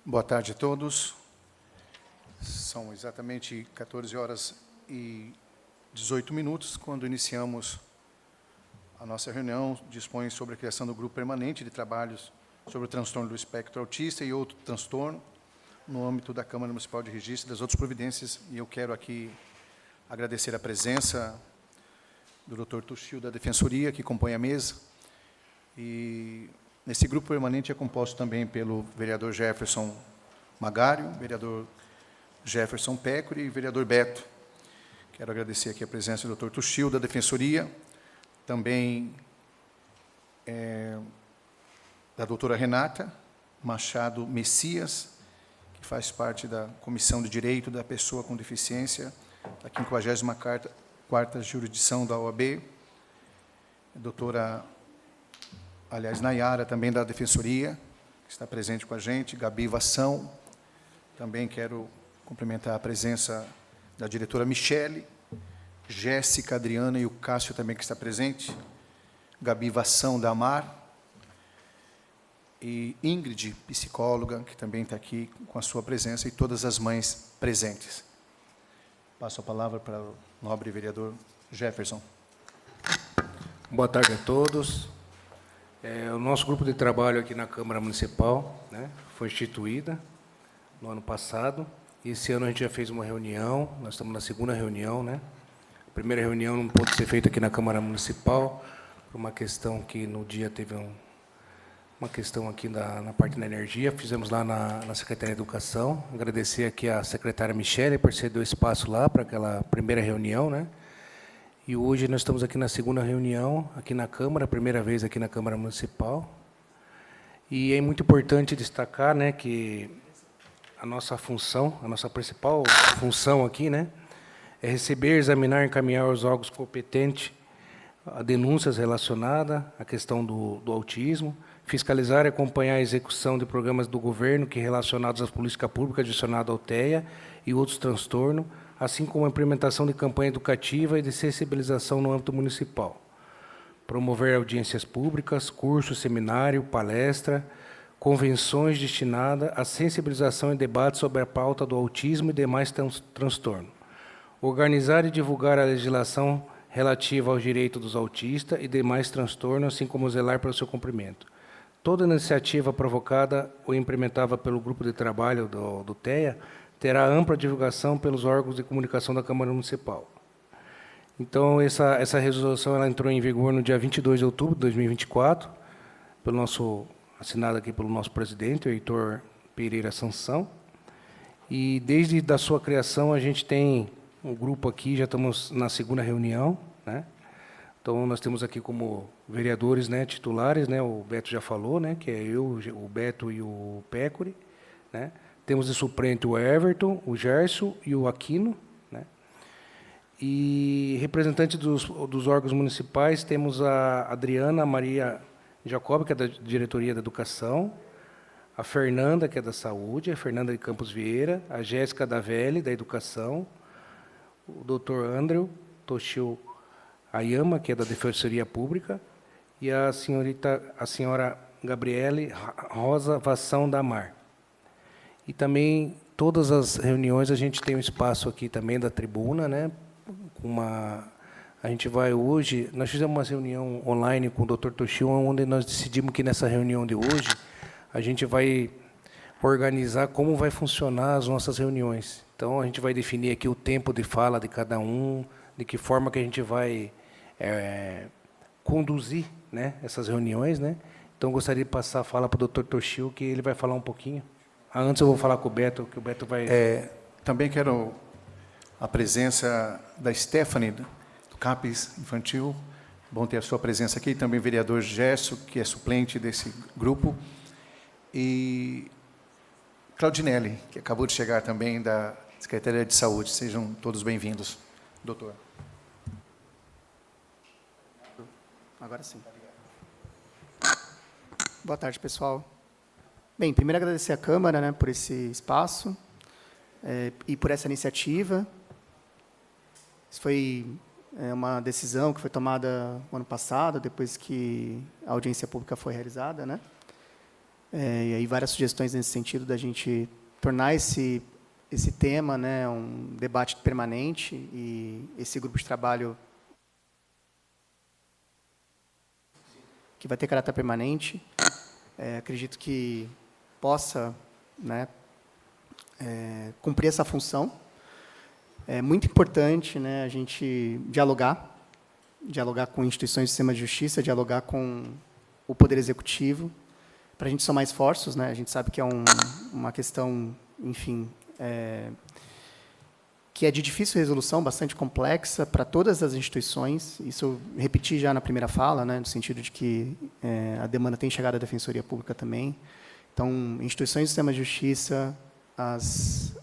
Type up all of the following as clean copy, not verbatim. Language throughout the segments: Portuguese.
Boa tarde a todos. São exatamente 14h18, quando iniciamos a nossa reunião. Dispõe sobre a criação do grupo permanente de trabalhos sobre o transtorno do espectro autista e outro transtorno no âmbito da Câmara Municipal de Registro e das outras providências. E eu quero aqui agradecer a presença do Dr. Tuxil, da Defensoria, que compõe a mesa. E nesse grupo permanente é composto também pelo vereador Jefferson Magário, vereador Jefferson Pécori e vereador Beto. Quero agradecer aqui a presença do Dr. Tuxil, da Defensoria, também da doutora Renata Machado Messias, que faz parte da Comissão de Direito da Pessoa com Deficiência, da 54ª Jurisdição da OAB, doutora, Nayara, também da Defensoria, que está presente com a gente, Gabi Vação. Também quero cumprimentar a presença da diretora Michele, Jéssica, Adriana e o Cássio também, que está presente, Gabi Vação da AMAR, e Ingrid, psicóloga, que também está aqui com a sua presença, e todas as mães presentes. Passo a palavra para o nobre vereador Jefferson. Boa tarde a todos. O nosso grupo de trabalho aqui na Câmara Municipal, né, foi instituída no ano passado. Esse ano a gente já fez uma reunião, nós estamos na segunda reunião, né? A primeira reunião não pôde ser feita aqui na Câmara Municipal, por uma questão que no dia teve uma questão aqui na parte da energia. Fizemos lá na Secretaria de Educação. Agradecer aqui a secretária Michele por ceder o espaço lá para aquela primeira reunião, né? E hoje nós estamos aqui na segunda reunião, aqui na Câmara, a primeira vez aqui na Câmara Municipal. E é muito importante destacar, né, que a nossa função, a nossa principal função aqui, né, é receber, examinar e encaminhar aos órgãos competentes a denúncias relacionadas à questão do autismo, fiscalizar e acompanhar a execução de programas do governo que relacionados às políticas públicas adicionadas ao TEA e outros transtornos, assim como a implementação de campanha educativa e de sensibilização no âmbito municipal. Promover audiências públicas, cursos, seminário, palestra, convenções destinadas à sensibilização e debate sobre a pauta do autismo e demais transtornos. Organizar e divulgar a legislação relativa aos direitos dos autistas e demais transtornos, assim como zelar pelo seu cumprimento. Toda iniciativa provocada ou implementada pelo grupo de trabalho do TEA terá ampla divulgação pelos órgãos de comunicação da Câmara Municipal. Então, essa resolução ela entrou em vigor no dia 22 de outubro de 2024, assinada aqui pelo nosso presidente, o Heitor Pereira Sansão. E, desde a sua criação, a gente tem um grupo aqui, já estamos na segunda reunião, né? Então, nós temos aqui como vereadores, né, titulares, né, o Beto já falou, né, que é eu, o Beto e o Pécori, né? Temos de suplente o Everton, o Gerson e o Aquino, né? E representante dos órgãos municipais, temos a Adriana Maria Jacob, que é da Diretoria da Educação, a Fernanda, que é da Saúde, a Fernanda de Campos Vieira, a Jéssica Davelli, da Educação, o doutor Andrew Toshio Ayama, que é da Defensoria Pública, e a senhora Gabriele Rosa Vação da AMAR. E também, todas as reuniões, a gente tem um espaço aqui também da tribuna, né? A gente vai hoje, nós fizemos uma reunião online com o Dr. Toshio, onde nós decidimos que nessa reunião de hoje, a gente vai organizar como vai funcionar as nossas reuniões. Então, a gente vai definir aqui o tempo de fala de cada um, de que forma que a gente vai conduzir, né, essas reuniões, né? Então, gostaria de passar a fala para o Dr. Toshio, que ele vai falar um pouquinho. Antes eu vou falar com o Beto, que o Beto vai... Também quero a presença da Stephanie, do CAPES Infantil. Bom ter a sua presença aqui. Também o vereador Gerson, que é suplente desse grupo. E Claudinelli, que acabou de chegar também da Secretaria de Saúde. Sejam todos bem-vindos. Doutor. Agora sim. Boa tarde, pessoal. Bem, primeiro agradecer à Câmara, né, por esse espaço e por essa iniciativa. Isso foi uma decisão que foi tomada no ano passado, depois que a audiência pública foi realizada, né? E aí várias sugestões nesse sentido da gente tornar esse tema, né, um debate permanente, e esse grupo de trabalho que vai ter caráter permanente, acredito que possa, né, cumprir essa função. É muito importante, né, a gente dialogar com instituições do sistema de justiça, dialogar com o Poder Executivo, para a gente somar esforços, né? A gente sabe que é uma questão, enfim, que é de difícil resolução, bastante complexa para todas as instituições. Isso eu repeti já na primeira fala, né, no sentido de que a demanda tem chegado à Defensoria Pública também. Então, instituições do sistema de justiça, as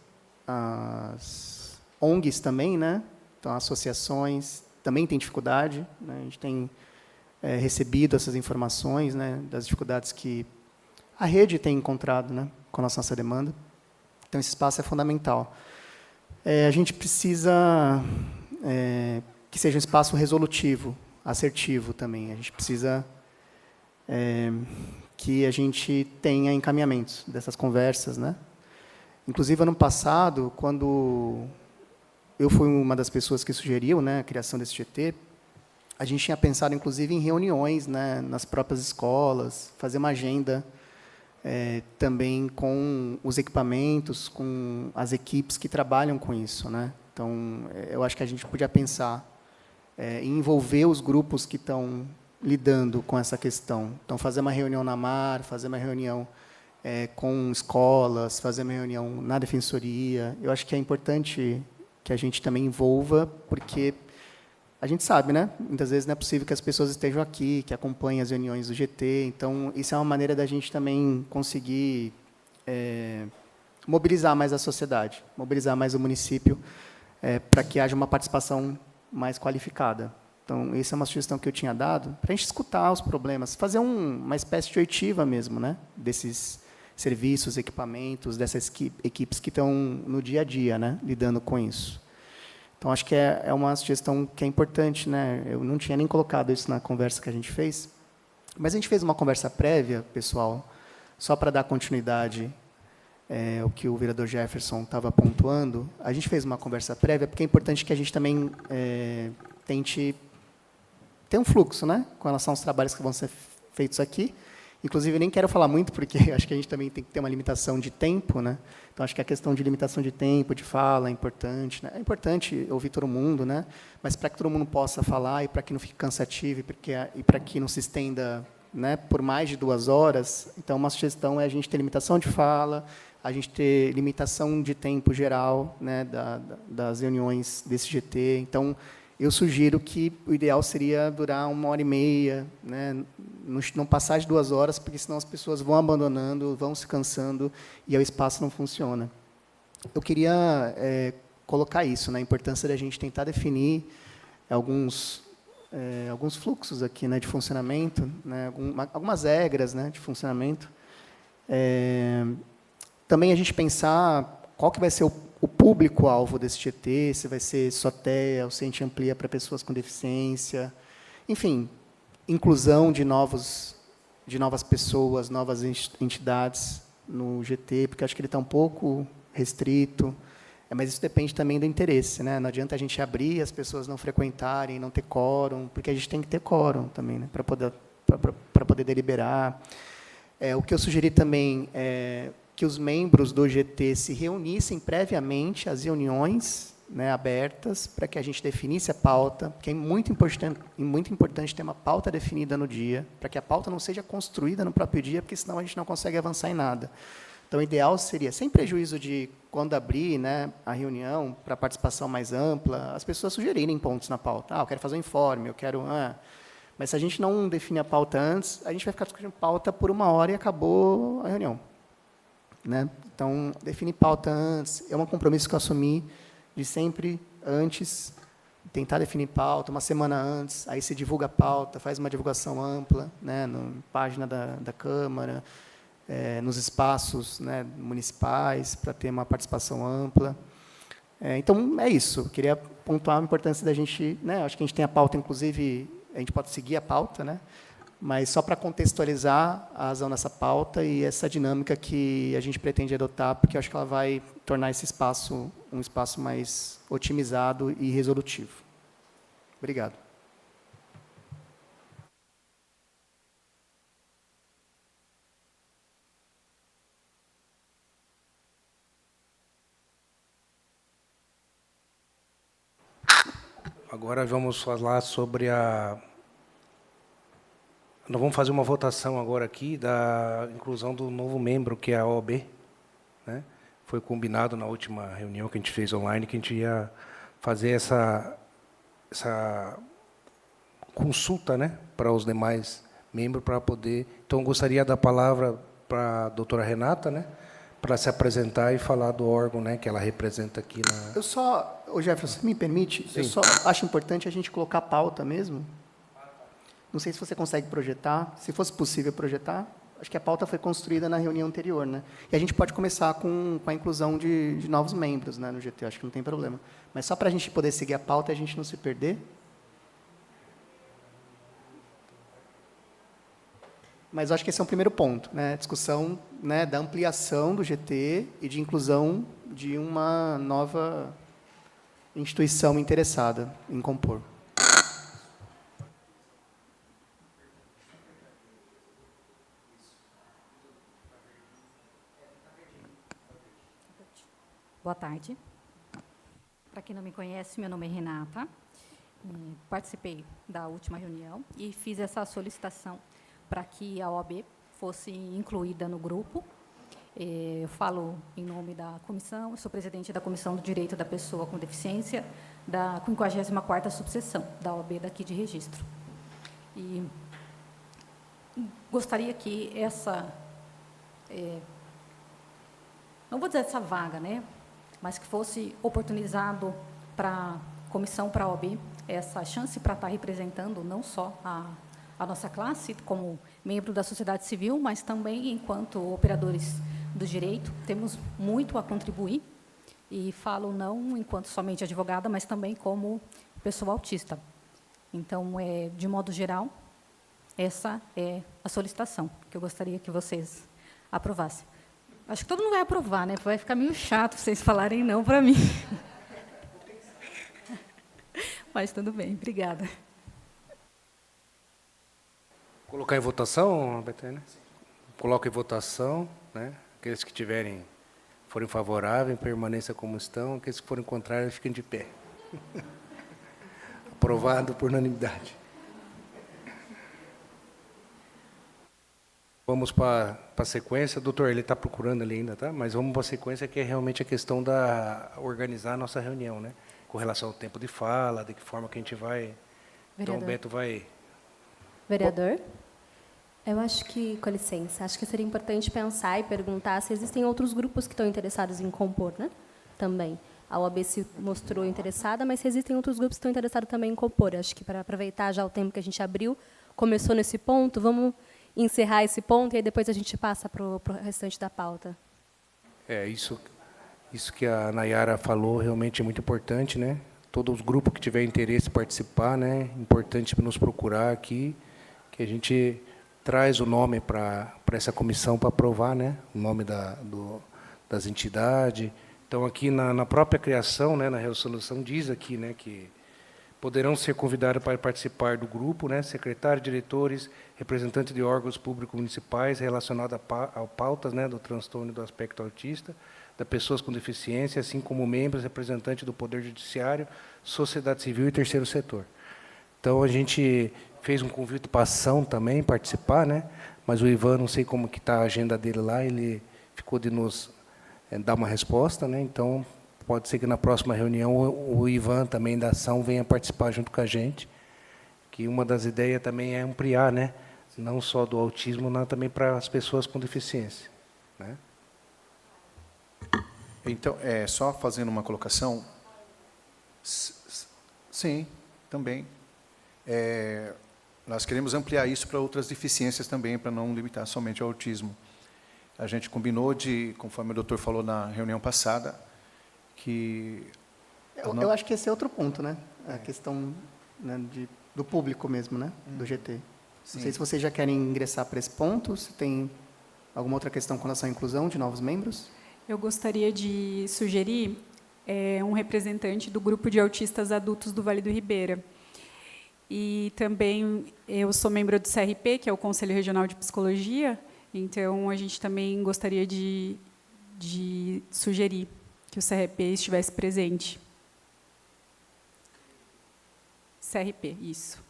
ONGs também, né? Então, associações também têm dificuldade, né? A gente tem recebido essas informações, né, das dificuldades que a rede tem encontrado, né, com a nossa demanda. Então, esse espaço é fundamental. A gente precisa que seja um espaço resolutivo, assertivo também. A gente precisa que a gente tenha encaminhamentos dessas conversas, né? Inclusive, ano passado, quando eu fui uma das pessoas que sugeriu, né, a criação desse GT, a gente tinha pensado, inclusive, em reuniões, né, nas próprias escolas, fazer uma agenda também com os equipamentos, com as equipes que trabalham com isso, né? Então, eu acho que a gente podia pensar em envolver os grupos que estão lidando com essa questão. Então, fazer uma reunião na MAR, fazer uma reunião com escolas, fazer uma reunião na Defensoria. Eu acho que é importante que a gente também envolva, porque a gente sabe, né? Muitas vezes não é possível que as pessoas estejam aqui, que acompanhem as reuniões do GT. Então, isso é uma maneira da gente também conseguir mobilizar mais a sociedade, mobilizar mais o município, para que haja uma participação mais qualificada. Então, essa é uma sugestão que eu tinha dado, para a gente escutar os problemas, fazer uma espécie de oitiva mesmo, né, desses serviços, equipamentos, dessas equipes que estão no dia a dia, né, lidando com isso. Então, acho que é uma sugestão que é importante, né? Eu não tinha nem colocado isso na conversa que a gente fez, mas a gente fez uma conversa prévia, pessoal, só para dar continuidade ao que o vereador Jefferson estava pontuando. A gente fez uma conversa prévia, porque é importante que a gente também tente ter um fluxo, né, com relação aos trabalhos que vão ser feitos aqui. Inclusive, eu nem quero falar muito, porque acho que a gente também tem que ter uma limitação de tempo, né? Então, acho que a questão de limitação de tempo, de fala, é importante, né? É importante ouvir todo mundo, né? Mas para que todo mundo possa falar e para que não fique cansativo e para que não se estenda, né, por mais de 2 horas, então, uma sugestão é a gente ter limitação de fala, a gente ter limitação de tempo geral, né, das reuniões desse GT. Então, eu sugiro que o ideal seria durar 1h30, né, não passar de 2 horas, porque senão as pessoas vão abandonando, vão se cansando e o espaço não funciona. Eu queria colocar isso, né, a importância da gente tentar definir alguns fluxos aqui, né, de funcionamento, né, algumas regras, né, de funcionamento. Também a gente pensar qual que vai ser o público-alvo desse GT, se vai ser só TEA, ou se a gente amplia para pessoas com deficiência. Enfim, inclusão de novas pessoas, novas entidades no GT, porque acho que ele está um pouco restrito. Mas isso depende também do interesse, né? Não adianta a gente abrir, as pessoas não frequentarem, não ter quórum, porque a gente tem que ter quórum também, né, para poder deliberar. O que eu sugeri também é que os membros do GT se reunissem previamente às reuniões, né, abertas, para que a gente definisse a pauta, que é muito importante ter uma pauta definida no dia, para que a pauta não seja construída no próprio dia, porque senão a gente não consegue avançar em nada. Então, o ideal seria, sem prejuízo de quando abrir, né, a reunião para participação mais ampla, as pessoas sugerirem pontos na pauta. Eu quero fazer um informe, eu quero... Mas, se a gente não definir a pauta antes, a gente vai ficar discutindo pauta por 1 hora e acabou a reunião, né? Então, definir pauta antes é um compromisso que eu assumi de sempre, antes, tentar definir pauta, 1 semana antes, aí se divulga a pauta, faz uma divulgação ampla, né, na página da Câmara, nos espaços, né, municipais, para ter uma participação ampla. Então, é isso. Eu queria pontuar a importância da gente... Né, acho que a gente tem a pauta, inclusive, a gente pode seguir a pauta, né, mas só para contextualizar a razão dessa pauta e essa dinâmica que a gente pretende adotar, porque eu acho que ela vai tornar esse espaço um espaço mais otimizado e resolutivo. Obrigado. Agora vamos falar sobre a... Nós vamos fazer uma votação agora aqui da inclusão do novo membro, que é a OAB, né? Foi combinado na última reunião que a gente fez online, que a gente ia fazer essa consulta, né, para os demais membros, para poder... Então, eu gostaria de dar a palavra para a doutora Renata, né, para se apresentar e falar do órgão, né, que ela representa aqui na... Eu só, ô Jefferson, você me permite? Sim. Eu só acho importante a gente colocar a pauta mesmo. Não sei se você consegue projetar. Se fosse possível projetar, acho que a pauta foi construída na reunião anterior, né? E a gente pode começar com a inclusão de novos membros, né, no GT, acho que não tem problema. Mas só para a gente poder seguir a pauta e a gente não se perder. Mas eu acho que esse é um primeiro ponto, né? Discussão, né, da ampliação do GT e de inclusão de uma nova instituição interessada em compor. Boa tarde. Para quem não me conhece, meu nome é Renata. Participei da última reunião e fiz essa solicitação para que a OAB fosse incluída no grupo. Eu falo em nome da comissão, eu sou presidente da Comissão do Direito da Pessoa com Deficiência, da 54ª subseção da OAB daqui de Registro. E gostaria que essa... não vou dizer essa vaga, né? Mas que fosse oportunizado para a comissão, para a OAB, essa chance para estar representando não só a nossa classe, como membro da sociedade civil, mas também enquanto operadores do direito, temos muito a contribuir, e falo não enquanto somente advogada, mas também como pessoa autista. Então, de modo geral, essa é a solicitação que eu gostaria que vocês aprovassem. Acho que todo mundo vai aprovar, né? Vai ficar meio chato vocês falarem não para mim. Mas tudo bem, obrigada. Colocar em votação, Betânia? Coloca em votação, né? Aqueles que forem favoráveis, permaneçam como estão. Aqueles que forem contrários, fiquem de pé. Aprovado por unanimidade. Vamos para a sequência. Doutor, ele está procurando ali ainda, tá? Mas vamos para a sequência, que é realmente a questão da organizar a nossa reunião, né? Com relação ao tempo de fala, de que forma que a gente vai... Então, o Beto vai... Vereador? Eu acho que, com licença, acho que seria importante pensar e perguntar se existem outros grupos que estão interessados em compor, né? Também. A OAB se mostrou interessada, mas se existem outros grupos que estão interessados também em compor. Acho que, para aproveitar já o tempo que a gente abriu, começou nesse ponto, vamos encerrar esse ponto e aí depois a gente passa para o restante da pauta. Isso que a Nayara falou realmente é muito importante, né? Todos os grupos que tiverem interesse em participar, né? Importante nos procurar aqui, que a gente traz o nome para essa comissão para aprovar, né? O nome das entidades. Então, aqui na própria criação, né, na resolução, diz aqui, né, que poderão ser convidados para participar do grupo, né, secretários, diretores, representantes de órgãos públicos municipais relacionados a pautas, né, do transtorno do aspecto autista, das pessoas com deficiência, assim como membros, representantes do Poder Judiciário, sociedade civil e terceiro setor. Então, a gente fez um convite para a ação também, participar, né, mas o Ivan, não sei como que está a agenda dele lá, ele ficou de nos dar uma resposta, né, então... Pode ser que na próxima reunião o Ivan também da ação venha participar junto com a gente, que uma das ideias também é ampliar, né, não só do autismo, mas também para as pessoas com deficiência, né? Então, só fazendo uma colocação, sim, também. Nós queremos ampliar isso para outras deficiências também, para não limitar somente ao autismo. A gente combinou conforme o doutor falou na reunião passada, que... Eu acho que esse é outro ponto, né? A questão, né, do público mesmo, né? Do GT. Não sei se vocês já querem ingressar para esse ponto, se tem alguma outra questão com relação à inclusão de novos membros. Eu gostaria de sugerir um representante do grupo de autistas adultos do Vale do Ribeira. E também eu sou membro do CRP, que é o Conselho Regional de Psicologia, então a gente também gostaria de sugerir que o CRP estivesse presente. CRP, isso.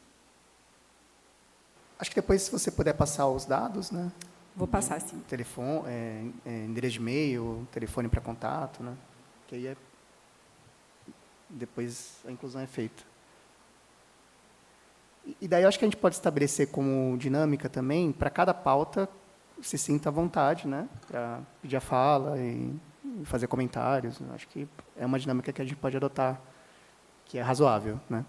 Acho que depois, se você puder passar os dados, né? Vou passar, sim. Telefone, endereço de e-mail, telefone para contato, né? Que aí depois a inclusão é feita. E daí eu acho que a gente pode estabelecer como dinâmica também, para cada pauta, se sinta à vontade, né? Para pedir a fala e fazer comentários. Eu acho que é uma dinâmica que a gente pode adotar, que é razoável, né?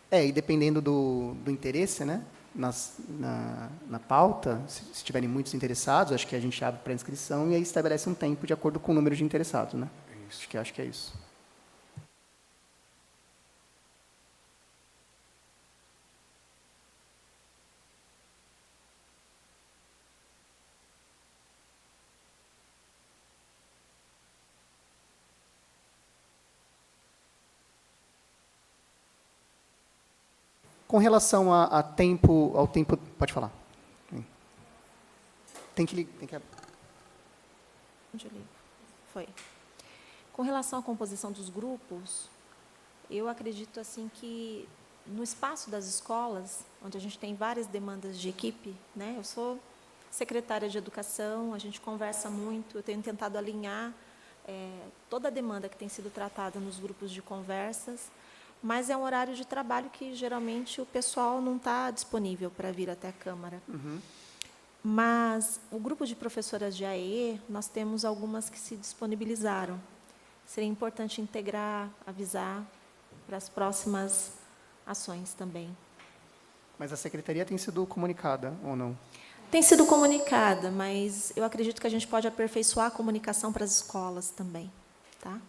E dependendo do interesse, né? Na pauta, se tiverem muitos interessados, acho que a gente abre para inscrição e aí estabelece um tempo de acordo com o número de interessados, né? Acho que é isso. Com relação ao tempo, pode falar. Tem que Onde eu ligo? Foi. Com relação à composição dos grupos, eu acredito assim que no espaço das escolas, onde a gente tem várias demandas de equipe, né? Eu sou secretária de educação, a gente conversa muito, eu tenho tentado alinhar toda a demanda que tem sido tratada nos grupos de conversas, mas é um horário de trabalho que geralmente o pessoal não está disponível para vir até a Câmara. Uhum. Mas o grupo de professoras de AE, nós temos algumas que se disponibilizaram. Seria importante integrar, avisar para as próximas ações também. Mas a secretaria tem sido comunicada ou não? Tem sido comunicada, mas eu acredito que a gente pode aperfeiçoar a comunicação para as escolas também, tá?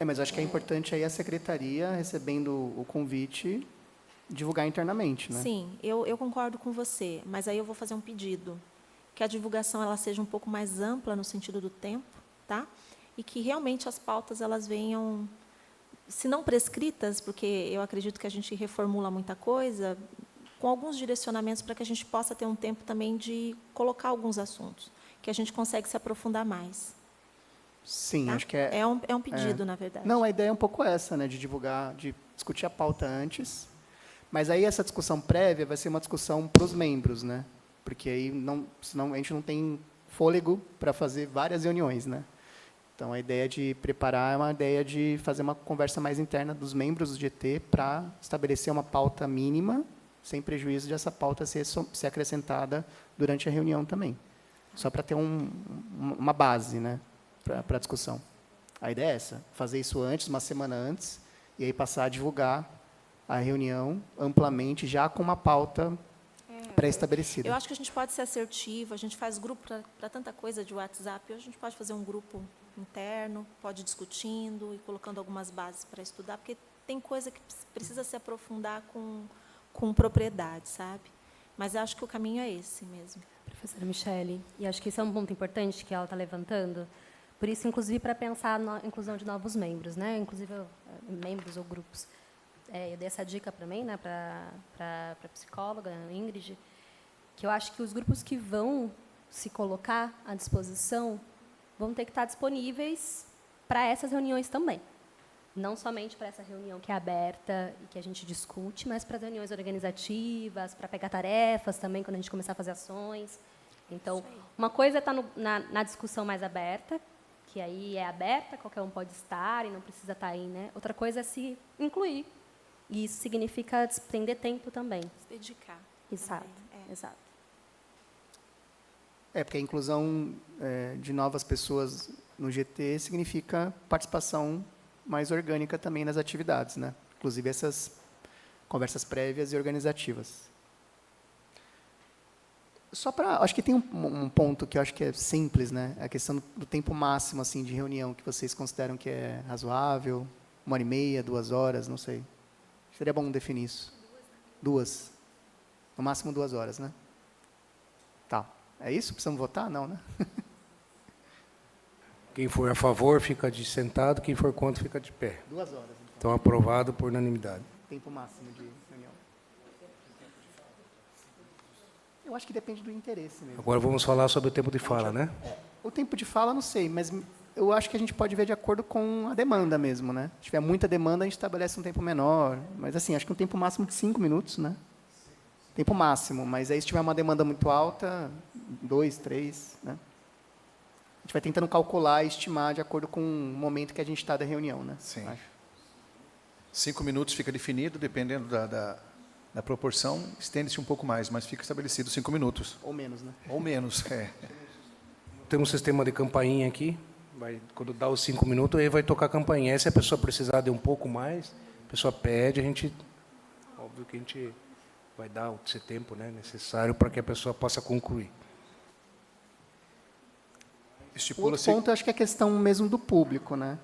Mas eu acho que é importante aí a secretaria, recebendo o convite, divulgar internamente, né? Sim, eu concordo com você, mas aí eu vou fazer um pedido, que a divulgação ela seja um pouco mais ampla no sentido do tempo, tá? E que realmente as pautas elas venham, se não prescritas, porque eu acredito que a gente reformula muita coisa, com alguns direcionamentos para que a gente possa ter um tempo também de colocar alguns assuntos, que a gente consegue se aprofundar mais. Sim, Tá? acho que é um pedido, na verdade. Não, a ideia é um pouco essa, né, de divulgar, de discutir a pauta antes, mas aí essa discussão prévia vai ser uma discussão para os membros, né? Porque aí senão a gente não tem fôlego para fazer várias reuniões, né? Então a ideia de preparar é uma ideia de fazer uma conversa mais interna dos membros do GT para estabelecer uma pauta mínima, sem prejuízo de essa pauta ser acrescentada durante a reunião também. Só para ter uma base, né, para a discussão. A ideia é essa, fazer isso antes, uma semana antes, e aí passar a divulgar a reunião amplamente, já com uma pauta pré-estabelecida. Eu acho que a gente pode ser assertivo, a gente faz grupo para tanta coisa de WhatsApp, a gente pode fazer um grupo interno, pode ir discutindo e colocando algumas bases para estudar, porque tem coisa que precisa se aprofundar com propriedade, sabe? Mas eu acho que o caminho é esse mesmo. Professora Michele, e acho que esse é um ponto importante que ela está levantando, por isso, inclusive, para pensar na inclusão de novos membros, né? Inclusive, membros ou grupos. Eu dei essa dica também, né, para a psicóloga, a Ingrid, que eu acho que os grupos que vão se colocar à disposição vão ter que estar disponíveis para essas reuniões também. Não somente para essa reunião que é aberta e que a gente discute, mas para as reuniões organizativas, para pegar tarefas também, quando a gente começar a fazer ações. Então, uma coisa é estar na discussão mais aberta, que aí é aberta, qualquer um pode estar e não precisa estar aí, né? Outra coisa é se incluir. E isso significa desprender tempo também. Se dedicar. Exato, Também, exato. Porque a inclusão de novas pessoas no GT significa participação mais orgânica também nas atividades, né? Inclusive essas conversas prévias e organizativas. Acho que tem um ponto que eu acho que é simples, né? A questão do tempo máximo assim de reunião que vocês consideram que é razoável, 1h30, 2 horas, não sei. Seria bom definir isso. 2. No máximo 2 horas, né? Tá. É isso? Precisamos votar? Não, né? Quem for a favor fica de sentado, quem for contra fica de pé. 2 horas, então. Então, aprovado por unanimidade. Tempo máximo de reunião. Eu acho que depende do interesse mesmo. Agora vamos falar sobre o tempo de fala, né? O tempo de fala, não sei, mas eu acho que a gente pode ver de acordo com a demanda mesmo, né? Se tiver muita demanda, a gente estabelece um tempo menor. Mas, assim, acho que um tempo máximo de 5 minutos, né? Tempo máximo. Mas aí, se tiver uma demanda muito alta, 2, 3, né? A gente vai tentando calcular e estimar de acordo com o momento que a gente está da reunião, né? Sim. Acho. 5 minutos fica definido, dependendo da proporção, estende-se um pouco mais, mas fica estabelecido 5 minutos. Ou menos, né? Ou menos, é. Tem um sistema de campainha aqui. Quando dá os 5 minutos, aí vai tocar a campainha. Aí, se a pessoa precisar de um pouco mais, a pessoa pede, a gente... Óbvio que a gente vai dar esse tempo, né, necessário para que a pessoa possa concluir. O outro Estipula-se... ponto, eu acho que é a questão mesmo do público, né?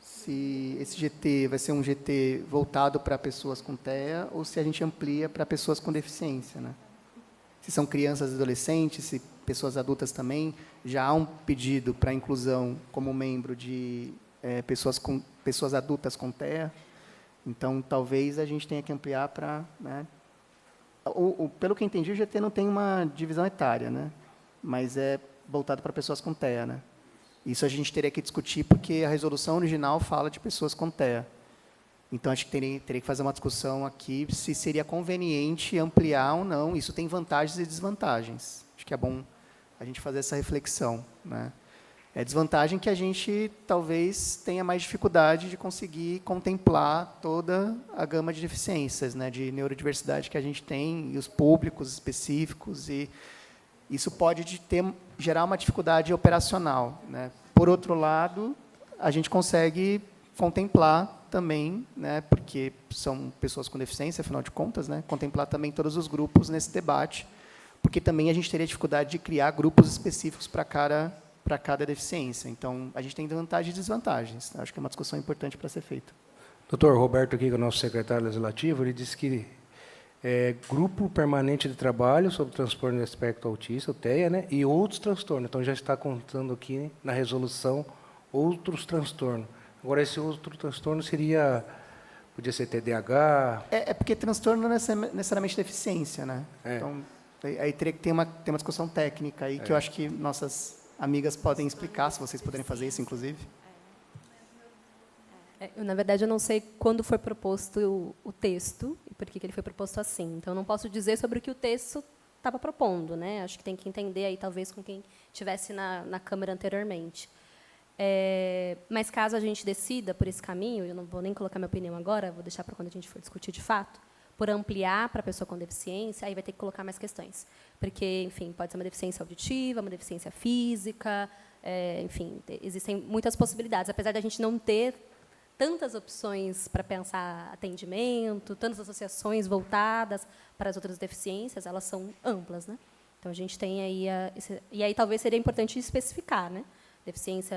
Se esse GT vai ser um GT voltado para pessoas com TEA ou se a gente amplia para pessoas com deficiência, né? Se são crianças e adolescentes, se pessoas adultas também, já há um pedido para inclusão como membro de pessoas adultas com TEA. Então, talvez a gente tenha que ampliar para... Né? Pelo que eu entendi, o GT não tem uma divisão etária, né? Mas é voltado para pessoas com TEA, né? Isso a gente teria que discutir, porque a resolução original fala de pessoas com TEA. Então, acho que teria que fazer uma discussão aqui se seria conveniente ampliar ou não. Isso tem vantagens e desvantagens. Acho que é bom a gente fazer essa reflexão, né? É desvantagem que a gente talvez tenha mais dificuldade de conseguir contemplar toda a gama de deficiências, né, de neurodiversidade que a gente tem, e os públicos específicos, e isso pode gerar uma dificuldade operacional, né? Por outro lado, a gente consegue contemplar também, né, porque são pessoas com deficiência, afinal de contas, né, contemplar também todos os grupos nesse debate, porque também a gente teria dificuldade de criar grupos específicos para cada deficiência. Então, a gente tem vantagens e desvantagens. Acho que é uma discussão importante para ser feita. Doutor Roberto, aqui, que é o nosso secretário legislativo, ele disse que Grupo Permanente de Trabalho sobre Transtorno do Espectro Autista, o TEA, né, e outros transtornos. Então, já está contando aqui na resolução outros transtornos. Agora, esse outro transtorno podia ser TDAH... É porque transtorno não é necessariamente deficiência, né? É. Então, aí teria que ter uma discussão técnica aí, que eu acho que nossas amigas podem explicar, se vocês puderem fazer isso, inclusive. Na verdade, eu não sei quando foi proposto o texto e por que ele foi proposto assim. Então, eu não posso dizer sobre o que o texto estava propondo, né? Acho que tem que entender aí, talvez, com quem estivesse na Câmara anteriormente. Mas, caso a gente decida por esse caminho, eu não vou nem colocar minha opinião agora, vou deixar para quando a gente for discutir de fato, por ampliar para a pessoa com deficiência, aí vai ter que colocar mais questões. Porque, enfim, pode ser uma deficiência auditiva, uma deficiência física, enfim, existem muitas possibilidades. Apesar de a gente não ter tantas opções para pensar atendimento, tantas associações voltadas para as outras deficiências, elas são amplas, né? Então, a gente tem aí... E aí, talvez, seria importante especificar, né? Deficiência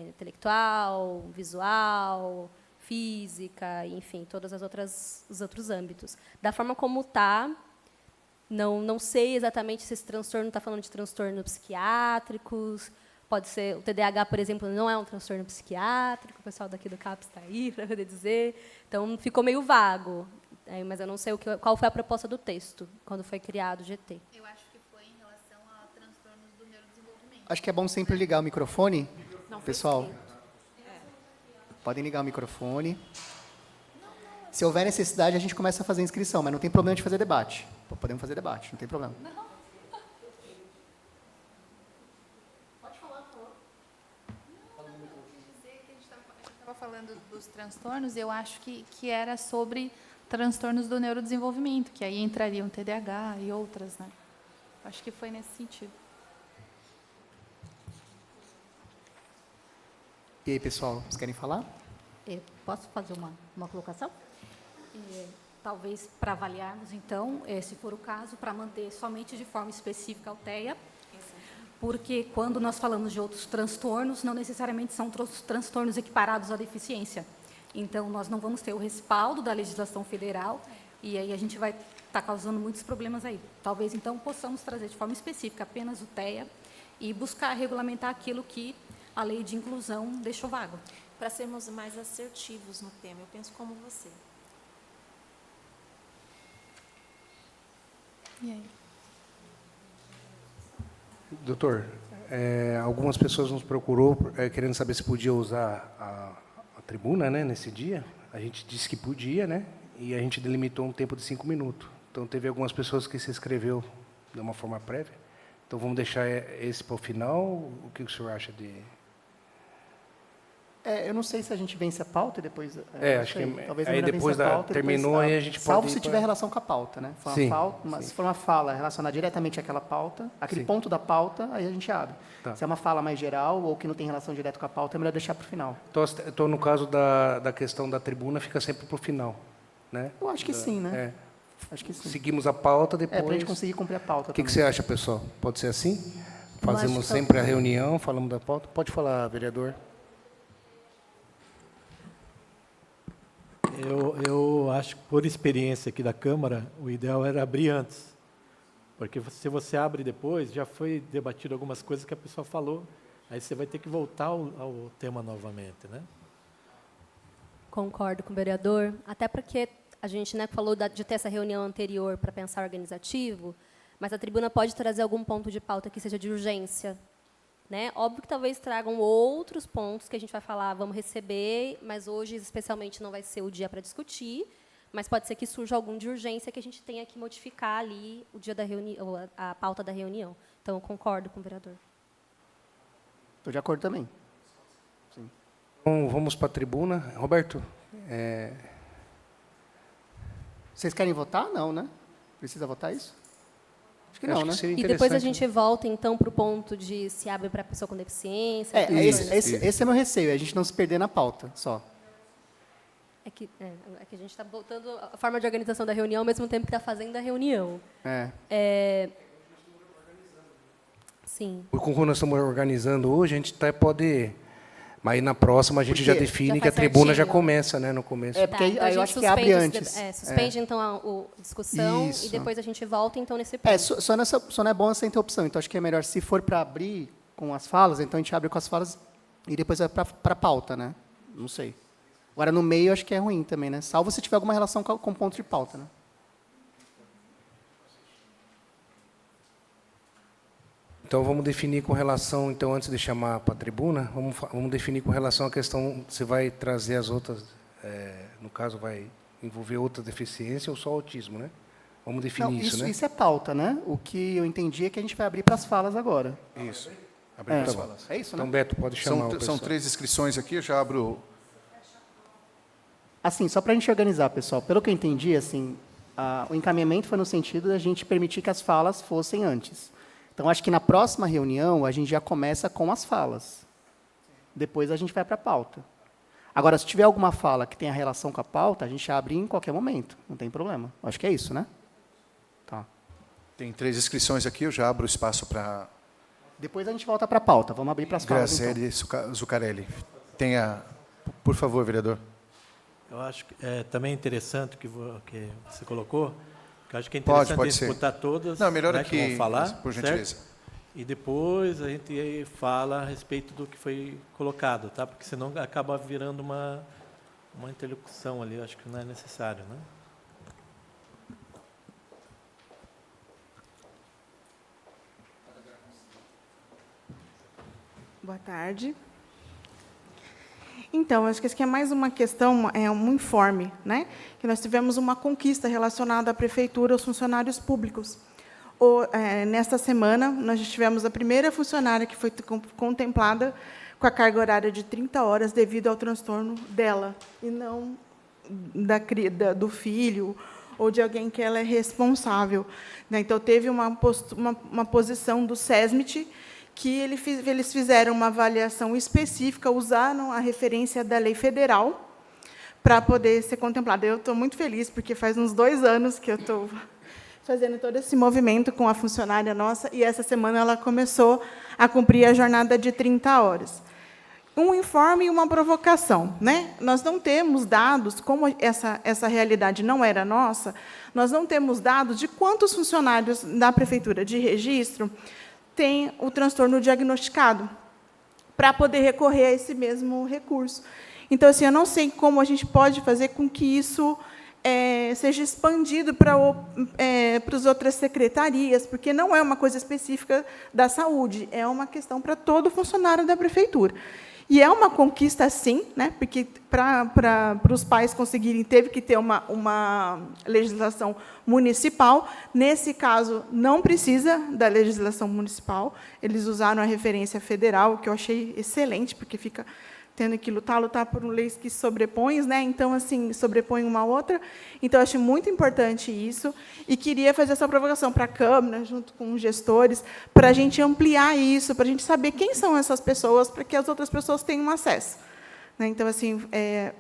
intelectual, visual, física, enfim, todos os outros âmbitos. Da forma como está, não sei exatamente se esse transtorno está falando de transtornos psiquiátricos, pode ser, o TDAH, por exemplo, não é um transtorno psiquiátrico, o pessoal daqui do CAPS está aí para poder dizer, então ficou meio vago, mas eu não sei qual foi a proposta do texto, quando foi criado o GT. Eu acho que foi em relação a transtornos do neurodesenvolvimento. Acho que é bom sempre ligar o microfone, pessoal. Podem ligar o microfone. Se houver necessidade, a gente começa a fazer inscrição, mas não tem problema de fazer debate. Podemos fazer debate, não tem problema. Pode falar, por favor. Dizer que a gente estava falando dos transtornos, eu acho que era sobre transtornos do neurodesenvolvimento, que aí entrariam TDAH e outras, né? Acho que foi nesse sentido. E aí, pessoal, vocês querem falar? Posso fazer uma colocação? Talvez para avaliarmos, então, se for o caso, para manter somente de forma específica a TEA, porque quando nós falamos de outros transtornos, não necessariamente são transtornos equiparados à deficiência. Então, nós não vamos ter o respaldo da legislação federal e aí a gente vai estar causando muitos problemas aí. Talvez, então, possamos trazer de forma específica apenas o TEA e buscar regulamentar aquilo que a lei de inclusão deixou vago. Para sermos mais assertivos no tema, eu penso como você. E aí? Doutor, algumas pessoas nos procurou querendo saber se podia usar a tribuna, né, nesse dia. A gente disse que podia, né, e a gente delimitou um tempo de 5 minutos. Então, teve algumas pessoas que se inscreveu de uma forma prévia. Então, vamos deixar esse para o final. O que o senhor acha de... Eu não sei se a gente vence a pauta e depois... acho que talvez aí melhor depois vencer a pauta, terminou, aí a gente salvo pode ir se tiver relação com a pauta, né? Sim, Se for uma fala relacionada diretamente àquela pauta, aquele Sim. ponto da pauta, aí a gente abre. Tá. Se é uma fala mais geral ou que não tem relação direta com a pauta, é melhor deixar para o final. Então, no caso da questão da tribuna, fica sempre para o final, né? Eu acho que sim, né? É. Acho que sim. Seguimos a pauta depois. Para a gente conseguir cumprir a pauta O que também. você acha, pessoal? Pode ser assim? acho Fazemos que sempre a reunião, falamos da pauta. Pode falar, vereador. Eu acho que, por experiência aqui da Câmara, o ideal era abrir antes. Porque se você abre depois, já foi debatido algumas coisas que a pessoa falou, aí você vai ter que voltar ao tema novamente, né? Concordo com o vereador, até porque a gente, né, falou de ter essa reunião anterior para pensar organizativo, mas a tribuna pode trazer algum ponto de pauta que seja de urgência, né? Óbvio que talvez tragam outros pontos que a gente vai falar, vamos receber, mas hoje, especialmente, não vai ser o dia para discutir, mas pode ser que surja algum de urgência que a gente tenha que modificar ali o dia da reunião, a pauta da reunião. Então, eu concordo com o vereador. Estou de acordo também. Então, vamos para a tribuna. Roberto, Vocês querem votar? Não, né? Precisa votar isso? Acho que acho não, que né? seria E depois a interessante, gente volta, então, para o ponto de se abre para a pessoa com deficiência. Esse é meu receio, é a gente não se perder na pauta, só. É que a gente está voltando a forma de organização da reunião ao mesmo tempo que está fazendo a reunião. Sim. Como nós estamos organizando hoje, a gente até pode... Mas aí na próxima a gente já Porque define já que a faz tribuna já certinho. começa, né, no começo. Porque aí então a eu gente acho que abre suspende antes. suspende, então, a discussão Isso. e depois a gente volta, então, nesse ponto. Só não é bom essa interrupção. Então, acho que é melhor, se for para abrir com as falas, então a gente abre com as falas e depois vai para a pauta, né? Não sei. Agora, no meio, acho que é ruim também, né? Salvo se tiver alguma relação com ponto de pauta, né? Então, vamos definir com relação, então, antes de chamar para a tribuna, vamos definir com relação à questão, você vai trazer as outras, no caso, vai envolver outra deficiência ou só autismo, né? Vamos definir Não, isso, né? Isso é pauta, né? O que eu entendi é que a gente vai abrir para as falas agora. Isso. Abrir para as falas. É isso, Então, né? Beto, pode chamar o São pessoal. 3 inscrições aqui, eu já abro... Assim, só para a gente organizar, pessoal, pelo que eu entendi, assim, o encaminhamento foi no sentido da gente permitir que as falas fossem antes. Então, acho que na próxima reunião, a gente já começa com as falas. Depois a gente vai para a pauta. Agora, se tiver alguma fala que tenha relação com a pauta, a gente abre em qualquer momento, não tem problema. Acho que é isso, né? Tá. Tem 3 inscrições aqui, eu já abro o espaço para Depois a gente volta para a pauta. Vamos abrir para as falas, então. Graziele Zuccarelli. Por favor, vereador. Eu acho que é também interessante que você colocou, que eu acho que é interessante Pode ser. escutar todas, Não, melhor né, aqui, que vão falar, por certo? gentileza. E depois a gente fala a respeito do que foi colocado, tá? Porque senão acaba virando uma interlocução ali, eu acho que não é necessário, né? Boa tarde. Então, acho que isso aqui é mais uma questão, um informe, né? Que nós tivemos uma conquista relacionada à prefeitura, aos funcionários públicos. Nesta semana, nós já tivemos a primeira funcionária que foi contemplada com a carga horária de 30 horas devido ao transtorno dela, e não do filho ou de alguém que ela é responsável, né? Então, teve uma posição do SESMIT, que eles fizeram uma avaliação específica, usaram a referência da lei federal para poder ser contemplada. Eu estou muito feliz, porque faz uns 2 anos que eu estou fazendo todo esse movimento com a funcionária nossa, e essa semana ela começou a cumprir a jornada de 30 horas. um informe e uma provocação, né? Nós não temos dados, como essa realidade não era nossa, nós não temos dados de quantos funcionários da prefeitura de registro têm o transtorno diagnosticado, para poder recorrer a esse mesmo recurso. Então, assim, eu não sei como a gente pode fazer com que isso seja expandido para as outras secretarias, porque não é uma coisa específica da saúde, é uma questão para todo funcionário da prefeitura. E é uma conquista, sim, né, porque para os pais conseguirem, teve que ter uma legislação municipal. Nesse caso, não precisa da legislação municipal. Eles usaram a referência federal, que eu achei excelente, porque fica tendo que lutar por leis que sobrepõem, né? Então, assim, sobrepõem uma à outra. Então, eu acho muito importante isso, e queria fazer essa provocação para a Câmara, junto com os gestores, para a gente ampliar isso, para a gente saber quem são essas pessoas, para que as outras pessoas tenham acesso. Né? Então, assim,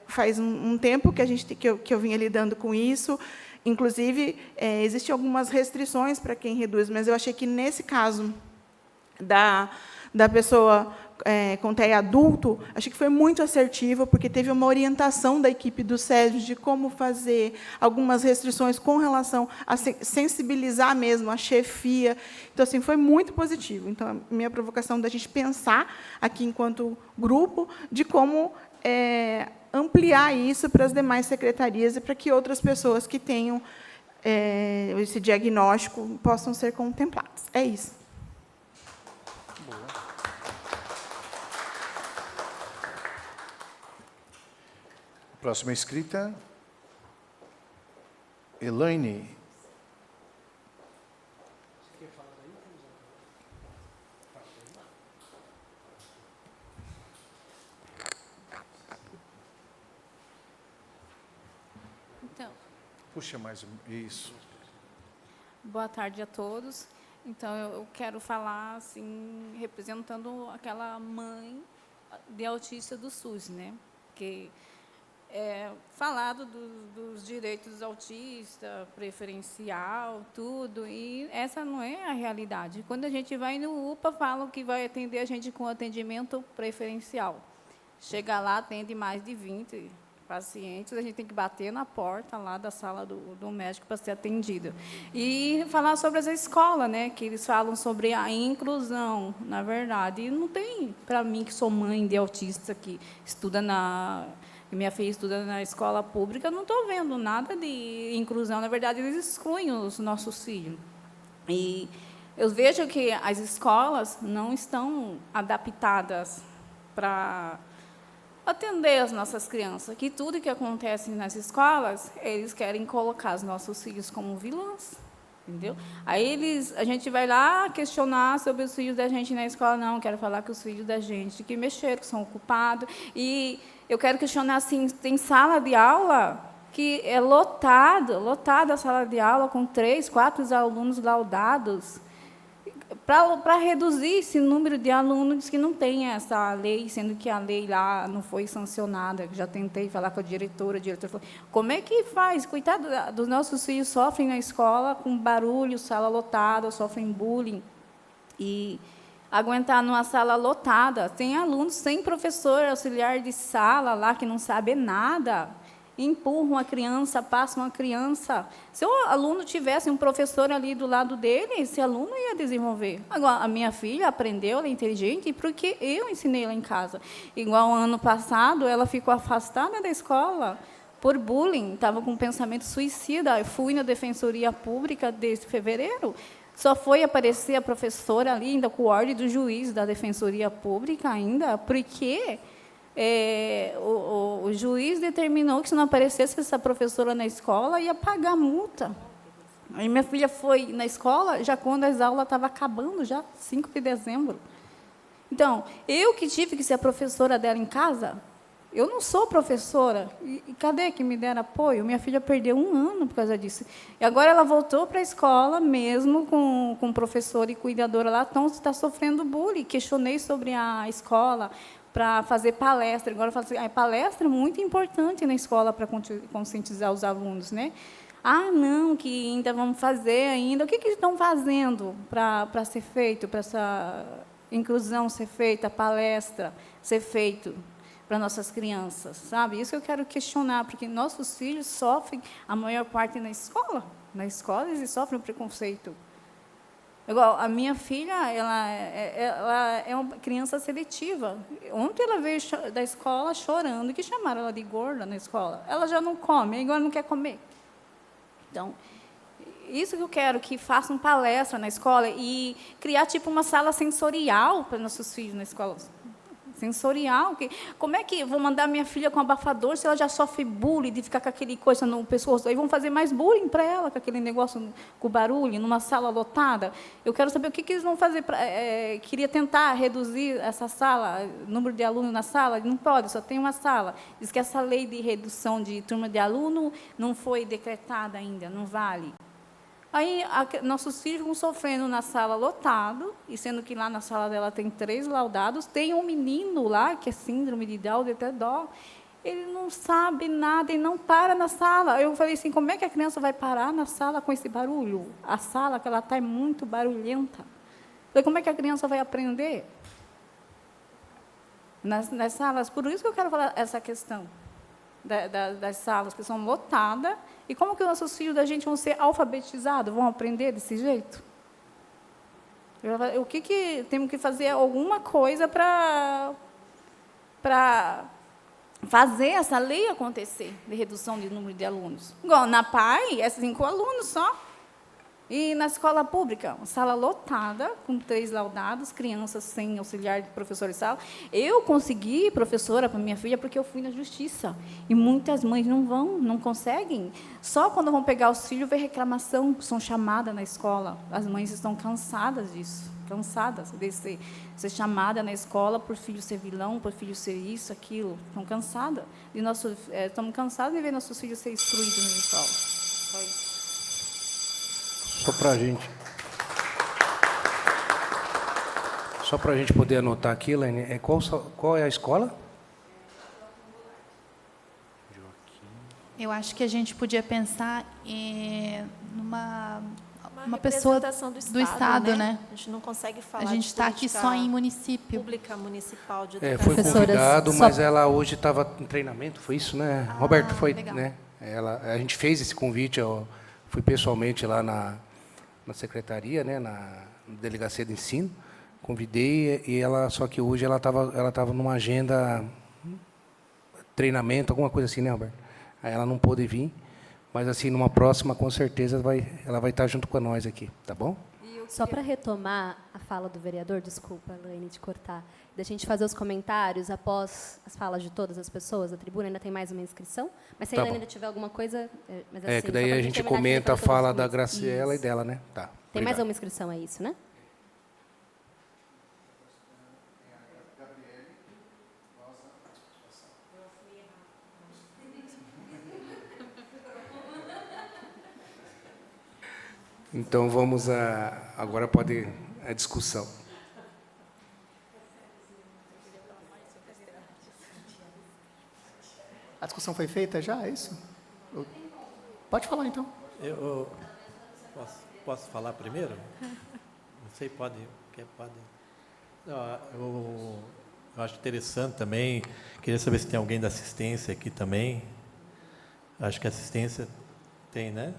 faz um tempo que eu vinha lidando com isso. Inclusive, existem algumas restrições para quem reduz, mas eu achei que, nesse caso da pessoa com TEA adulto, achei que foi muito assertivo, porque teve uma orientação da equipe do SESB de como fazer, algumas restrições com relação a sensibilizar mesmo a chefia. Então, assim, foi muito positivo. Então, a minha provocação da gente pensar aqui, enquanto grupo, de como ampliar isso para as demais secretarias e para que outras pessoas que tenham esse diagnóstico possam ser contempladas. É isso. Próxima inscrita, Elaine. Então, Puxa mais isso. boa tarde a todos. Então, eu quero falar, assim, representando aquela mãe de autista do SUS, né? Que falado dos direitos do autista, preferencial, tudo, e essa não é a realidade. Quando a gente vai no UPA, falam que vai atender a gente com atendimento preferencial. Chega lá, atende mais de 20 pacientes, a gente tem que bater na porta lá da sala do médico para ser atendido. E falar sobre as escolas, né, que eles falam sobre a inclusão, na verdade. E não tem, para mim, que sou mãe de autista, que estuda minha filha estuda na escola pública, não estou vendo nada de inclusão. Na verdade, eles excluem os nossos filhos. E eu vejo que as escolas não estão adaptadas para atender as nossas crianças, que tudo que acontece nas escolas, eles querem colocar os nossos filhos como vilãs, entendeu? Aí a gente vai lá questionar sobre os filhos da gente na escola. Não, quero falar que os filhos da gente que mexeram, que são ocupados. E eu quero questionar, assim, tem sala de aula que é lotada a sala de aula com 3, 4 alunos laudados. Para reduzir esse número de alunos, que não tem essa lei, sendo que a lei lá não foi sancionada. Já tentei falar com a diretora falou, como é que faz? Coitado dos nossos filhos, sofrem na escola com barulho, sala lotada, sofrem bullying. E aguentar numa sala lotada, tem alunos sem professor auxiliar de sala lá, que não sabe nada, empurram a criança, passam a criança. Se o aluno tivesse um professor ali do lado dele, esse aluno ia desenvolver. Agora, a minha filha aprendeu, ela é inteligente, porque eu ensinei ela em casa. Igual ano passado, ela ficou afastada da escola por bullying, estava com um pensamento suicida. Eu fui na Defensoria Pública desde fevereiro, só foi aparecer a professora ali, ainda com ordem do juiz da Defensoria Pública, ainda, porque o juiz determinou que, se não aparecesse essa professora na escola, ia pagar multa. Aí minha filha foi na escola, já quando as aulas estavam acabando, já 5 de dezembro. Então, eu que tive que ser a professora dela em casa, eu não sou professora. E cadê que me deram apoio? Minha filha perdeu 1 ano por causa disso. E agora ela voltou para a escola, mesmo com professora e cuidadora lá, então está sofrendo bullying. Questionei sobre a escola para fazer palestra. Agora eu falo assim, a palestra é muito importante na escola para conscientizar os alunos, né? Ah, não, que ainda vamos fazer ainda. O que estão fazendo para ser feito, para inclusão ser feita, palestra ser feito para nossas crianças, sabe? Isso eu quero questionar, porque nossos filhos sofrem a maior parte na escola. Na escola eles sofrem o preconceito. Igual, a minha filha, ela é uma criança seletiva. Ontem ela veio da escola chorando, que chamaram ela de gorda na escola. Ela já não come, agora não quer comer. Então, isso que eu quero, que façam palestra na escola e criar tipo uma sala sensorial para nossos filhos na escola. Sensorial. Como é que vou mandar minha filha com abafador se ela já sofre bullying, de ficar com aquele coisa no pescoço? Aí vão fazer mais bullying para ela, com aquele negócio, com barulho, numa sala lotada. Eu quero saber o que eles vão fazer. Queria tentar reduzir essa sala, o número de alunos na sala. Não pode, só tem uma sala. Diz que essa lei de redução de turma de aluno não foi decretada ainda, não vale. Aí, nossos filhos vão sofrendo na sala lotado, e sendo que lá na sala dela tem 3 laudados, tem um menino lá, que é síndrome de Down, de até dó, ele não sabe nada e não para na sala. Eu falei assim, como é que a criança vai parar na sala com esse barulho? A sala que ela está é muito barulhenta. Eu falei, como é que a criança vai aprender? Nas salas, por isso que eu quero falar essa questão. Das salas que são lotadas, e como que os nossos filhos da gente vão ser alfabetizados, vão aprender desse jeito? O que temos que fazer? Alguma coisa para fazer essa lei acontecer, de redução de número de alunos. Igual na PAI, é 5 alunos só. E na escola pública, uma sala lotada, com 3 laudados, crianças sem auxiliar de professor de sala. Eu consegui professora para minha filha porque eu fui na justiça. E muitas mães não vão, não conseguem. Só quando vão pegar os filhos, vem reclamação, são chamadas na escola. As mães estão cansadas disso, cansadas de ser chamada na escola por filho ser vilão, por filho ser isso, aquilo. Estão cansadas. Estamos cansados de ver nossos filhos ser instruídos na escola. Só isso. Só para a gente poder anotar aqui, Elaine, qual é a escola? Eu acho que a gente podia pensar numa Uma pessoa representação do Estado, né? A gente não consegue falar A gente está aqui só em município. Pública, municipal, de educação. Foi convidado, mas ela hoje estava em treinamento, foi isso, né? Roberto, foi, legal. né? A gente fez esse convite, eu fui pessoalmente lá na secretaria, né? Na delegacia de ensino, convidei, e ela, só que hoje ela estava numa agenda, treinamento, alguma coisa assim, né, Roberto? Aí ela não pôde vir, mas assim, numa próxima, com certeza, ela vai estar junto com nós aqui, tá bom? Só para retomar a fala do vereador, desculpa, Elaine, de cortar, da gente fazer os comentários após as falas de todas as pessoas da tribuna, ainda tem mais uma inscrição, mas se a Elaine ainda tiver alguma coisa... Mas, assim, que daí a gente comenta a fala da Graciela e dela, né? Tá. Tem mais uma inscrição, é isso, né? Então, vamos agora pode a discussão. A discussão foi feita já, é isso? Pode falar, então. Eu posso falar primeiro? Não sei, pode. Eu acho interessante também. Queria saber se tem alguém da assistência aqui também. Acho que a assistência tem, né?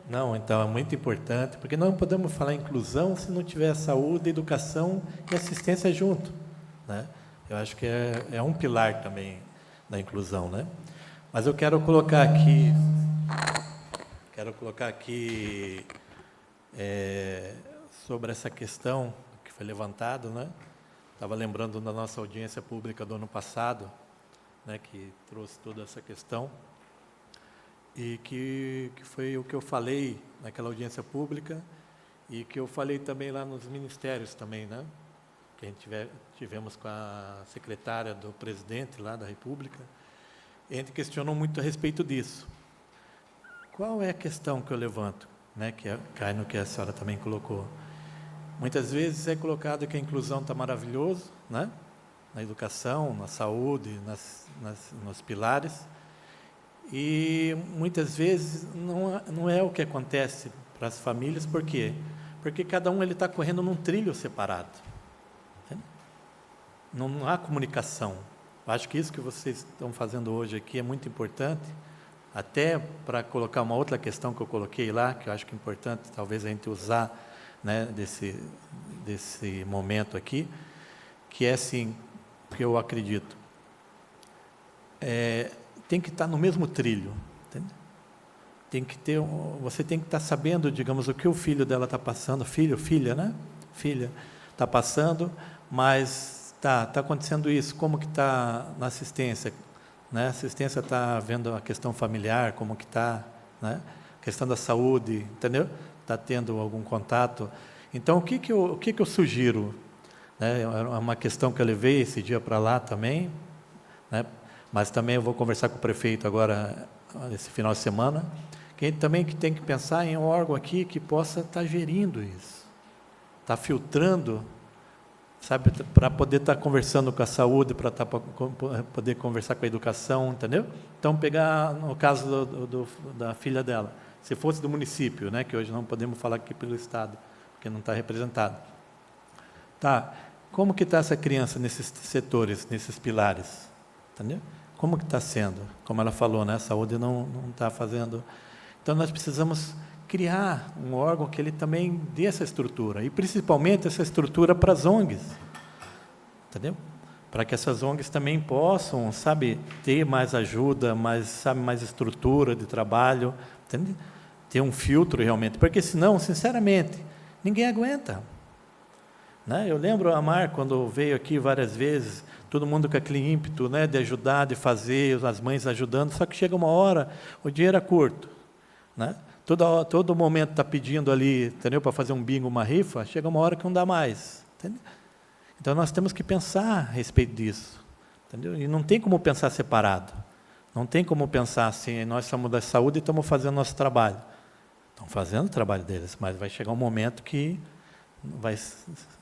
Não, então é muito importante, porque não podemos falar em inclusão se não tiver saúde, educação e assistência junto, né? Eu acho que é um pilar também da inclusão, né? Mas eu quero colocar aqui sobre essa questão que foi levantado, né? Estava lembrando da nossa audiência pública do ano passado, né, que trouxe toda essa questão, e que foi o que eu falei naquela audiência pública e que eu falei também lá nos ministérios também, né? Que a gente tivemos com a secretária do presidente lá da República, e a gente questionou muito a respeito disso. Qual é a questão que eu levanto, né? Que cai no que a senhora também colocou. Muitas vezes é colocado que a inclusão está maravilhoso, né? Na educação, na saúde, nos pilares. E muitas vezes não é o que acontece para as famílias. Por quê? Porque cada um está correndo num trilho separado. Entende? não há comunicação. Acho que isso que vocês estão fazendo hoje aqui é muito importante, até para colocar uma outra questão que eu coloquei lá, que eu acho que é importante, talvez a gente usar, né, desse momento aqui, que é assim, que eu acredito. Tem que estar no mesmo trilho. Entende? Você tem que estar sabendo, digamos, o que o filho dela está passando, filha, né? Filha está passando, mas está acontecendo isso, como que está na assistência? Né? A assistência está vendo a questão familiar, como que está, né? A questão da saúde, entendeu? Está tendo algum contato. Então, o que eu sugiro? Né? É uma questão que eu levei esse dia para lá também, né? Mas também eu vou conversar com o prefeito agora, esse final de semana, que também tem que pensar em um órgão aqui que possa estar gerindo isso, estar filtrando, sabe, para poder estar conversando com a saúde, para poder conversar com a educação, entendeu? Então, pegar no caso da filha dela, se fosse do município, né, que hoje não podemos falar aqui pelo Estado, porque não está representado. Tá, como que está essa criança nesses setores, nesses pilares? Entendeu? Como que está sendo? Como ela falou, né, a saúde não está fazendo. Então, nós precisamos criar um órgão que ele também dê essa estrutura, e principalmente essa estrutura para as ONGs, entendeu? Para que essas ONGs também possam, sabe, ter mais ajuda, mais estrutura de trabalho, entende? Ter um filtro realmente, porque senão, sinceramente, ninguém aguenta. Né? Eu lembro a Mar, quando veio aqui várias vezes, todo mundo com aquele ímpeto, né, de ajudar, de fazer, as mães ajudando, só que chega uma hora, o dinheiro é curto. Né? Todo momento está pedindo ali, entendeu, para fazer um bingo, uma rifa, chega uma hora que não dá mais. Entendeu? Então, nós temos que pensar a respeito disso. Entendeu? E não tem como pensar separado. Não tem como pensar assim, nós somos da saúde e estamos fazendo nosso trabalho. Estão fazendo o trabalho deles, mas vai chegar um momento que vai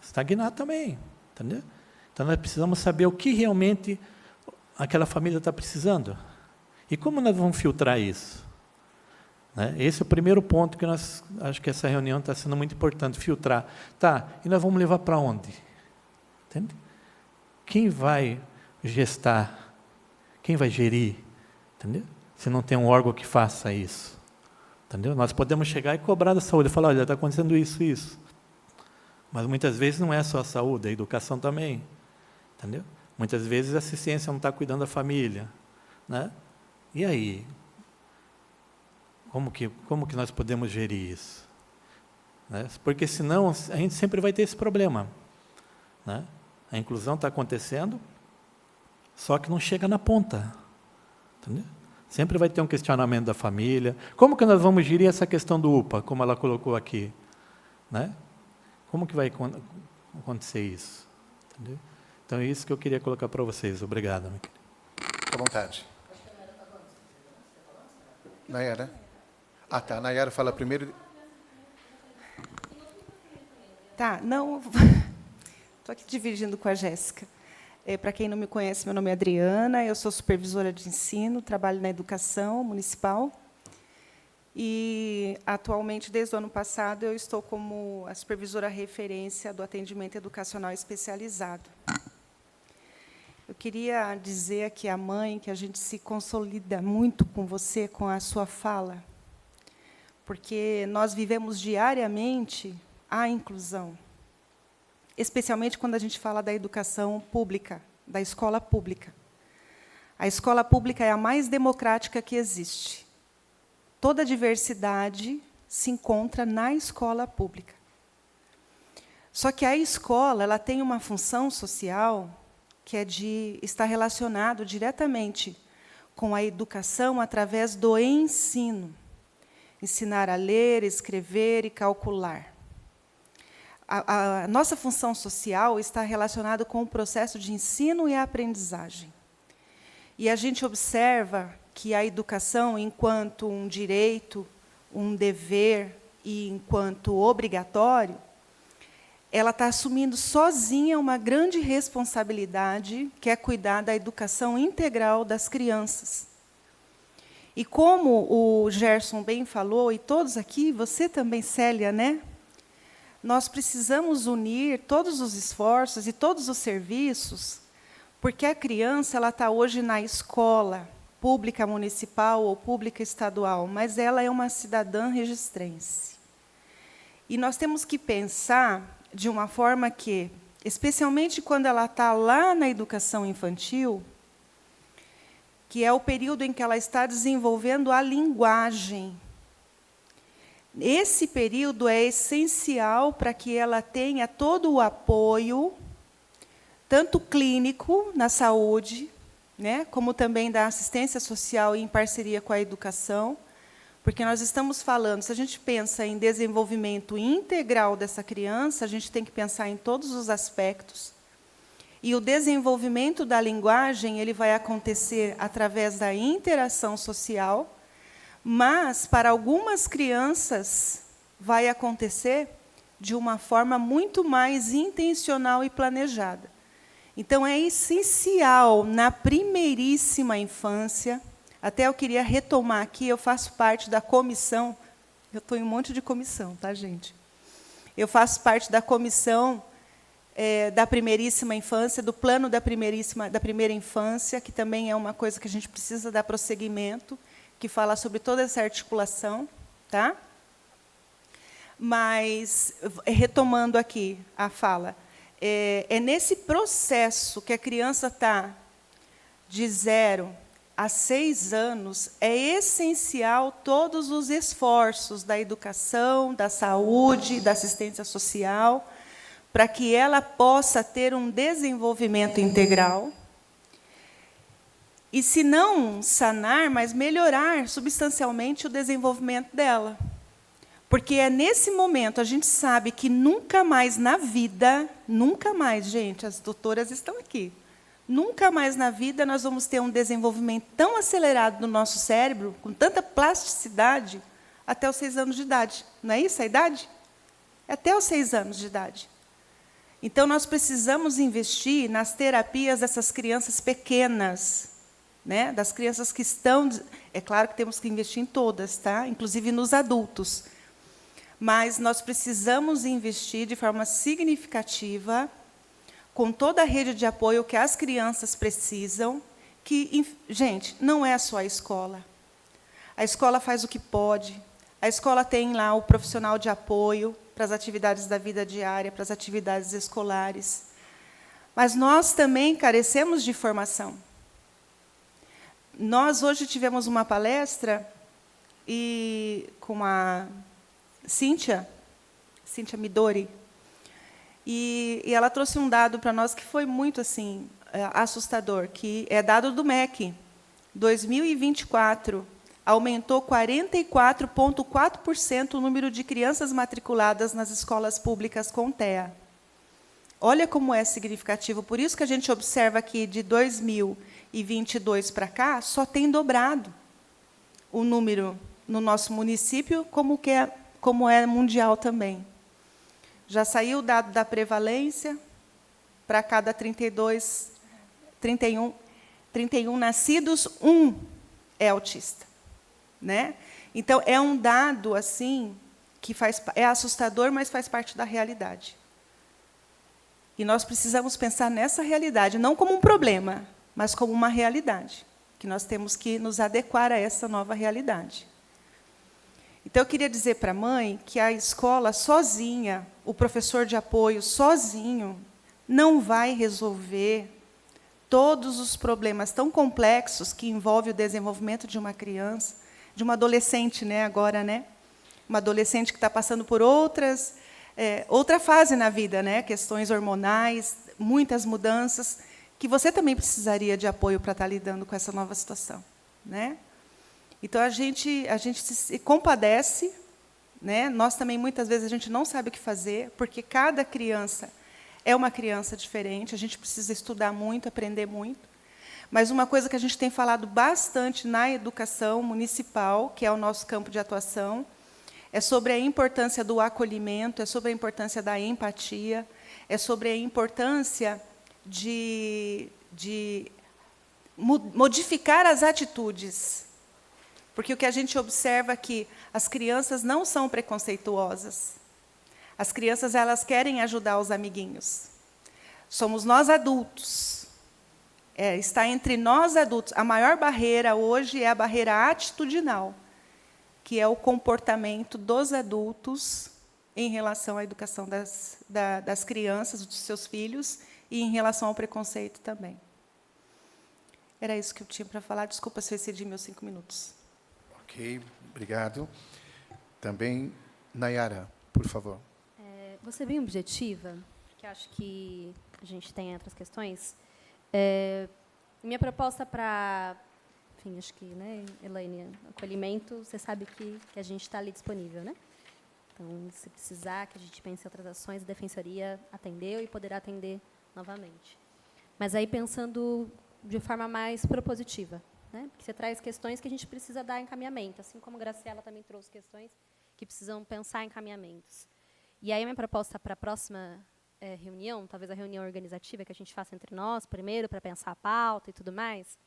estagnar também. Entendeu? Então, nós precisamos saber o que realmente aquela família está precisando. E como nós vamos filtrar isso? Né? Esse é o primeiro ponto que acho que essa reunião está sendo muito importante, filtrar. Tá, e nós vamos levar para onde? Entende? Quem vai gestar? Quem vai gerir? Entendeu? Se não tem um órgão que faça isso. Entendeu? Nós podemos chegar e cobrar da saúde, falar, olha, está acontecendo isso. Mas muitas vezes não é só a saúde, a educação também. Entendeu? Muitas vezes a assistência não está cuidando da família. Né? E aí? Como que nós podemos gerir isso? Né? Porque senão a gente sempre vai ter esse problema. Né? A inclusão está acontecendo, só que não chega na ponta. Entendeu? Sempre vai ter um questionamento da família. Como que nós vamos gerir essa questão do UPA, como ela colocou aqui? Né? Como que vai acontecer isso? Entendeu? Então, é isso que eu queria colocar para vocês. Obrigado. Fique à vontade. Nayara? Ah, tá. A Nayara fala primeiro. Tá, não... Estou aqui dividindo com a Jéssica. Para quem não me conhece, meu nome é Adriana, eu sou supervisora de ensino, trabalho na educação municipal. E, atualmente, desde o ano passado, eu estou como a supervisora referência do atendimento educacional especializado. Eu queria dizer aqui à mãe que a gente se consolida muito com você, com a sua fala, porque nós vivemos diariamente a inclusão, especialmente quando a gente fala da educação pública, da escola pública. A escola pública é a mais democrática que existe. Toda a diversidade se encontra na escola pública. Só que a escola ela tem uma função social que é de estar relacionado diretamente com a educação através do ensino. Ensinar a ler, escrever e calcular. A nossa função social está relacionada com o processo de ensino e aprendizagem. E a gente observa que a educação, enquanto um direito, um dever e enquanto obrigatório, ela está assumindo sozinha uma grande responsabilidade, que é cuidar da educação integral das crianças. E como o Gerson bem falou, e todos aqui, você também, Célia, né? Nós precisamos unir todos os esforços e todos os serviços Porque a criança ela está hoje na escola pública municipal ou pública estadual, mas ela é uma cidadã registrense. E nós temos que pensar de uma forma que, especialmente quando ela está lá na educação infantil, que é o período em que ela está desenvolvendo a linguagem. Esse período é essencial para que ela tenha todo o apoio, tanto clínico, na saúde, né, como também da assistência social em parceria com a educação, porque nós estamos falando, se a gente pensa em desenvolvimento integral dessa criança, a gente tem que pensar em todos os aspectos. E o desenvolvimento da linguagem ele vai acontecer através da interação social, mas, para algumas crianças, vai acontecer de uma forma muito mais intencional e planejada. Então, é essencial, na primeiríssima infância, até eu queria retomar aqui, eu faço parte da comissão, eu estou em um monte de comissão, tá, gente? Eu faço parte da comissão da primeiríssima infância, do plano da primeira infância, que também é uma coisa que a gente precisa dar prosseguimento, que fala sobre toda essa articulação, tá? Mas, retomando aqui a fala, é nesse processo que a criança está de 0 a 6 anos, é essencial todos os esforços da educação, da saúde, da assistência social, para que ela possa ter um desenvolvimento integral. E, se não sanar, mas melhorar substancialmente o desenvolvimento dela. Porque é nesse momento, a gente sabe que nunca mais na vida, nunca mais, gente, as doutoras estão aqui, nunca mais na vida nós vamos ter um desenvolvimento tão acelerado do nosso cérebro, com tanta plasticidade, até os 6 anos de idade. Não é isso a idade? É até os 6 anos de idade. Então, nós precisamos investir nas terapias dessas crianças pequenas, né? Das crianças que estão... É claro que temos que investir em todas, tá? Inclusive nos adultos. Mas nós precisamos investir de forma significativa, com toda a rede de apoio que as crianças precisam, que, gente, não é só a escola. A escola faz o que pode, a escola tem lá o profissional de apoio para as atividades da vida diária, para as atividades escolares. Mas nós também carecemos de formação. Nós, hoje, tivemos uma palestra com a Cíntia Midori, e ela trouxe um dado para nós que foi muito assim, assustador, que é dado do MEC. 2024, aumentou 44,4% o número de crianças matriculadas nas escolas públicas com TEA. Olha como é significativo. Por isso que a gente observa que, de 2022 para cá, só tem dobrado o número no nosso município, como é mundial também. Já saiu o dado da prevalência, para cada 31 nascidos, 1 é autista. Né? Então, é um dado assim que é assustador, mas faz parte da realidade. E nós precisamos pensar nessa realidade, não como um problema, mas como uma realidade, que nós temos que nos adequar a essa nova realidade. Então, eu queria dizer para a mãe que a escola sozinha, o professor de apoio sozinho, não vai resolver todos os problemas tão complexos que envolvem o desenvolvimento de uma criança, de uma adolescente, né, agora, né? Uma adolescente que está passando por outra fase na vida, né? Questões hormonais, muitas mudanças, que você também precisaria de apoio para estar lidando com essa nova situação, né? Então, a gente se compadece, né? Nós também, muitas vezes, a gente não sabe o que fazer, porque cada criança é uma criança diferente, a gente precisa estudar muito, aprender muito. Mas uma coisa que a gente tem falado bastante na educação municipal, que é o nosso campo de atuação, é sobre a importância do acolhimento, é sobre a importância da empatia, é sobre a importância de modificar as atitudes. Porque o que a gente observa é que as crianças não são preconceituosas. As crianças, elas querem ajudar os amiguinhos. Somos nós, adultos, está entre nós adultos. A maior barreira hoje é a barreira atitudinal, que é o comportamento dos adultos em relação à educação das crianças, dos seus filhos, e em relação ao preconceito também. Era isso que eu tinha para falar. Desculpa se eu excedi meus 5 minutos. Ok, obrigado. Também, Nayara, por favor. Vou ser bem objetiva, porque acho que a gente tem outras questões. Minha proposta para, enfim, acho que, né, Elaine, acolhimento, você sabe que a gente está ali disponível, né? Então, se precisar que a gente pense em outras ações, a Defensoria atendeu e poderá atender novamente. Mas aí pensando de forma mais propositiva, né? Porque você traz questões que a gente precisa dar encaminhamento, assim como a Graciela também trouxe questões que precisam pensar em encaminhamentos. E aí, minha proposta para a próxima reunião, talvez a reunião organizativa que a gente faça entre nós, primeiro, para pensar a pauta e tudo mais,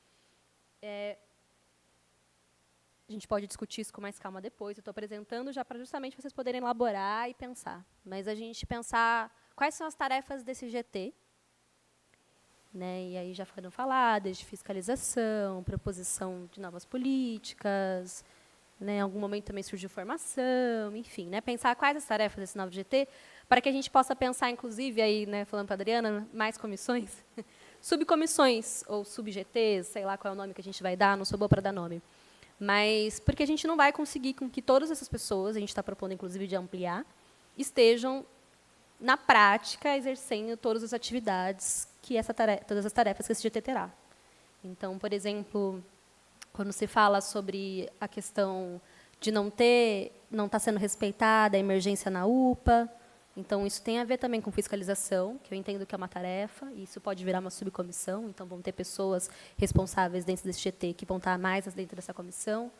a gente pode discutir isso com mais calma depois. Eu estou apresentando já para justamente vocês poderem elaborar e pensar. Mas a gente pensar quais são as tarefas desse GT, né? E aí já foram faladas de fiscalização, proposição de novas políticas, né? Em algum momento também surgiu formação, enfim, né? Pensar quais as tarefas desse novo GT, para que a gente possa pensar, inclusive, aí, né, falando para a Adriana, mais comissões, subcomissões ou sub-GTs, sei lá qual é o nome que a gente vai dar, não sou boa para dar nome. Mas porque a gente não vai conseguir com que todas essas pessoas, a gente está propondo, inclusive, de ampliar, estejam, na prática, exercendo todas as atividades que todas as tarefas que esse GT terá. Então, por exemplo, quando se fala sobre a questão de não estar sendo respeitada a emergência na UPA, então isso tem a ver também com fiscalização, que eu entendo que é uma tarefa, e isso pode virar uma subcomissão, então vão ter pessoas responsáveis dentro desse GT que vão estar mais dentro dessa comissão,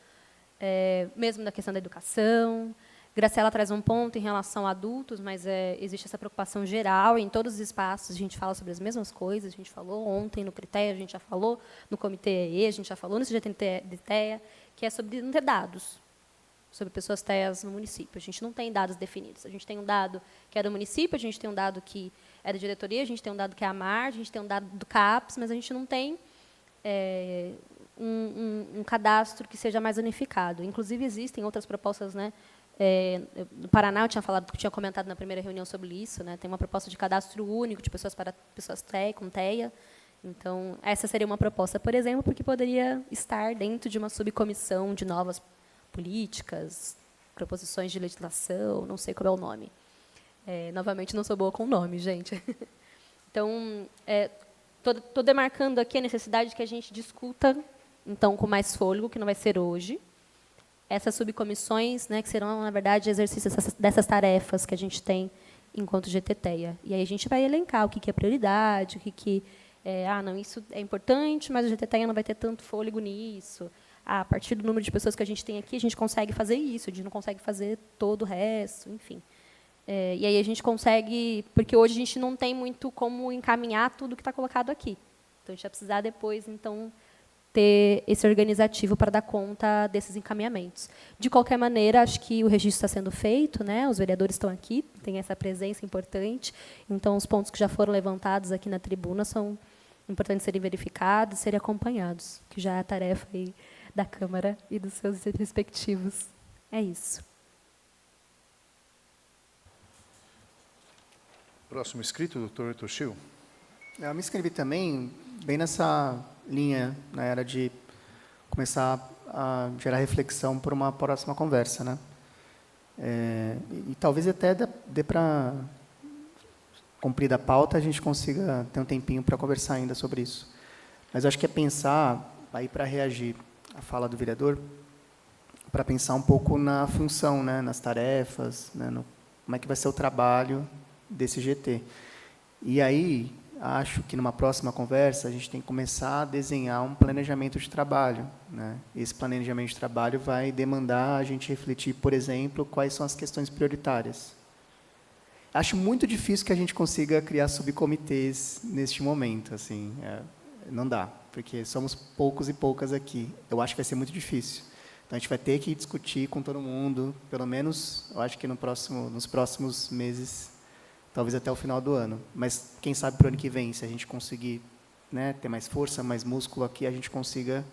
mesmo na questão da educação. Graciela traz um ponto em relação a adultos, mas existe essa preocupação geral em todos os espaços, a gente fala sobre as mesmas coisas, a gente falou ontem no CRITEA, a gente já falou no Comitê EE, a gente já falou no GT de TEA, que é sobre não ter dados sobre pessoas TEAs no município. A gente não tem dados definidos. A gente tem um dado que é do município, a gente tem um dado que é da diretoria, a gente tem um dado que é a AMAR, a gente tem um dado do CAPES, mas a gente não tem um cadastro que seja mais unificado. Inclusive, existem outras propostas, né? No Paraná, eu tinha comentado na primeira reunião sobre isso, né? Tem uma proposta de cadastro único de pessoas para pessoas TEA, com TEA. Então, essa seria uma proposta, por exemplo, porque poderia estar dentro de uma subcomissão de novas políticas, proposições de legislação, não sei qual é o nome. Novamente, não sou boa com nome, gente. Então, estou demarcando aqui a necessidade de que a gente discuta, então, com mais fôlego, que não vai ser hoje, essas subcomissões, né, que serão, na verdade, exercícios dessas tarefas que a gente tem enquanto GTTEA. E aí a gente vai elencar o que é prioridade, o que não, isso é importante, mas o GTTEA não vai ter tanto fôlego nisso. A partir do número de pessoas que a gente tem aqui, a gente consegue fazer isso, a gente não consegue fazer todo o resto, enfim. E aí a gente consegue, porque hoje a gente não tem muito como encaminhar tudo que está colocado aqui. Então, a gente vai precisar depois, então, ter esse organizativo para dar conta desses encaminhamentos. De qualquer maneira, acho que o registro está sendo feito, né? Os vereadores estão aqui, tem essa presença importante, então os pontos que já foram levantados aqui na tribuna são importantes serem verificados, serem acompanhados, que já é a tarefa aí da Câmara e dos seus respectivos. É isso. Próximo inscrito, doutor Toshio. Eu me inscrevi também bem nessa linha, na era de começar a gerar reflexão para uma próxima conversa, né? E talvez até dê para cumprir a pauta, a gente consiga ter um tempinho para conversar ainda sobre isso. Mas acho que é pensar, aí para reagir à fala do vereador, para pensar um pouco na função, né, nas tarefas, né, como é que vai ser o trabalho desse GT. E aí, acho que numa próxima conversa a gente tem que começar a desenhar um planejamento de trabalho, né? Esse planejamento de trabalho vai demandar a gente refletir, por exemplo, quais são as questões prioritárias. Acho muito difícil que a gente consiga criar subcomitês neste momento, assim, não dá, porque somos poucos e poucas aqui. Eu acho que vai ser muito difícil. Então a gente vai ter que discutir com todo mundo, pelo menos, eu acho que nos próximos meses, talvez até o final do ano. Mas quem sabe para o ano que vem, se a gente conseguir né, ter mais força, mais músculo aqui, a gente consiga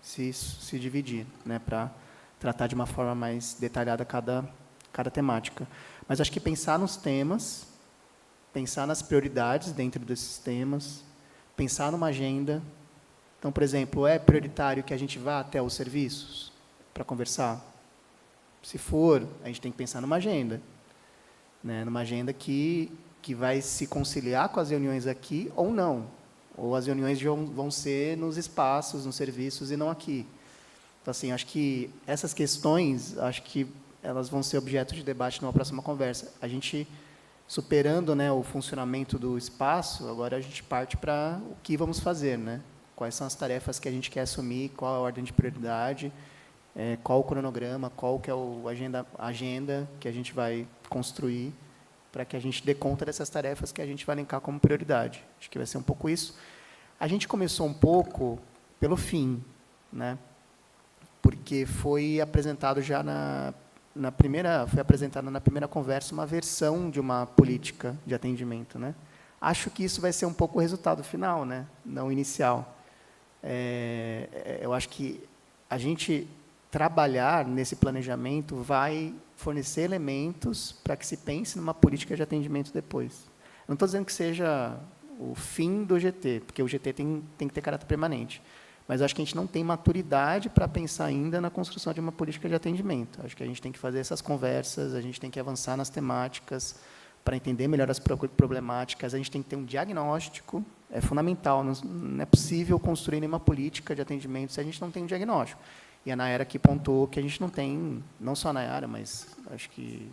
se dividir, né, para tratar de uma forma mais detalhada cada temática. Mas acho que pensar nos temas, pensar nas prioridades dentro desses temas, pensar numa agenda. Então, por exemplo, é prioritário que a gente vá até os serviços para conversar? Se for, a gente tem que pensar numa agenda, né? Numa agenda que vai se conciliar com as reuniões aqui ou não. Ou as reuniões vão ser nos espaços, nos serviços e não aqui. Então, assim, acho que essas questões, acho que elas vão ser objeto de debate numa próxima conversa. A gente, superando, né, o funcionamento do espaço, agora a gente parte para o que vamos fazer, né? Quais são as tarefas que a gente quer assumir, qual a ordem de prioridade, qual o cronograma, qual que é a agenda que a gente vai construir para que a gente dê conta dessas tarefas que a gente vai elencar como prioridade. Acho que vai ser um pouco isso. A gente começou um pouco pelo fim, né? Porque foi apresentado já foi apresentada na primeira conversa uma versão de uma política de atendimento, né? Acho que isso vai ser um pouco o resultado final, né? Não inicial. Eu acho que a gente trabalhar nesse planejamento vai fornecer elementos para que se pense numa política de atendimento depois. Não estou dizendo que seja o fim do GT, porque o GT tem que ter caráter permanente. Mas acho que a gente não tem maturidade para pensar ainda na construção de uma política de atendimento. Acho que a gente tem que fazer essas conversas, a gente tem que avançar nas temáticas para entender melhor as problemáticas, a gente tem que ter um diagnóstico, é fundamental, não é possível construir nenhuma política de atendimento se a gente não tem um diagnóstico. E a Nayara aqui pontuou que a gente não tem, não só a Nayara, mas acho que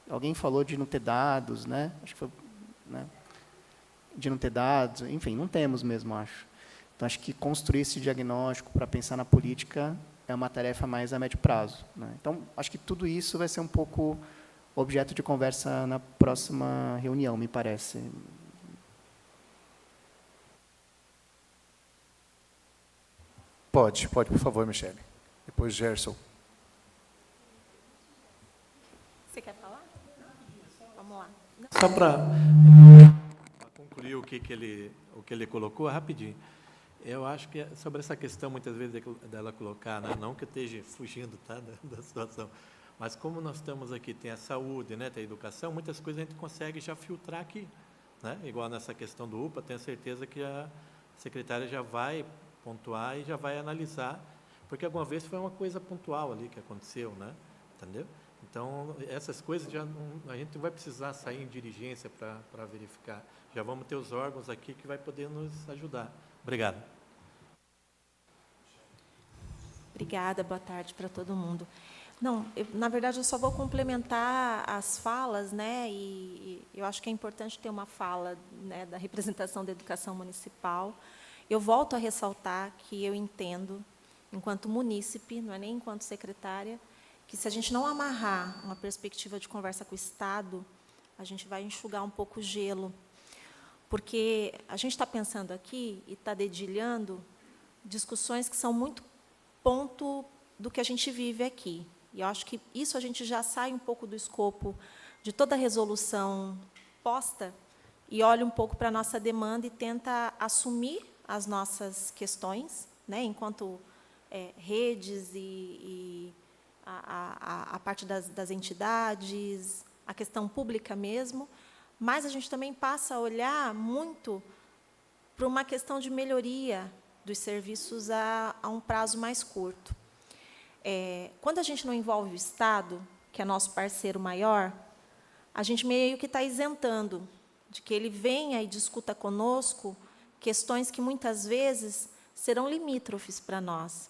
alguém falou de não ter dados, né? Acho que foi, né? De não ter dados, enfim, não temos mesmo, acho. Então, acho que construir esse diagnóstico para pensar na política é uma tarefa mais a médio prazo, né? Então, acho que tudo isso vai ser um pouco objeto de conversa na próxima reunião, me parece. Pode, por favor, Michele. Depois, Gerson. Você quer falar? Vamos lá. Só para concluir o que ele colocou, rapidinho. Eu acho que sobre essa questão, muitas vezes, dela colocar, né, não que eu esteja fugindo, tá, da situação, mas como nós estamos aqui, tem a saúde, né, tem a educação, muitas coisas a gente consegue já filtrar aqui, né? Igual nessa questão do UPA, tenho certeza que a secretária já vai pontuar e já vai analisar, porque alguma vez foi uma coisa pontual ali que aconteceu, né? Entendeu? Então, essas coisas a gente não vai precisar sair em diligência para verificar. Já vamos ter os órgãos aqui que vai poder nos ajudar. Obrigado. Obrigada, boa tarde para todo mundo. Não, na verdade, eu só vou complementar as falas, né? E eu acho que é importante ter uma fala, né, da representação da educação municipal. Eu volto a ressaltar que eu entendo, enquanto munícipe, não é nem enquanto secretária, que se a gente não amarrar uma perspectiva de conversa com o Estado, a gente vai enxugar um pouco o gelo. Porque a gente está pensando aqui e está dedilhando discussões que são muito ponto do que a gente vive aqui. E eu acho que isso a gente já sai um pouco do escopo de toda a resolução posta e olha um pouco para a nossa demanda e tenta assumir as nossas questões, né, enquanto redes e a parte das entidades, a questão pública mesmo, mas a gente também passa a olhar muito para uma questão de melhoria dos serviços a um prazo mais curto. Quando a gente não envolve o Estado, que é nosso parceiro maior, a gente meio que está isentando de que ele venha e discuta conosco questões que, muitas vezes, serão limítrofes para nós.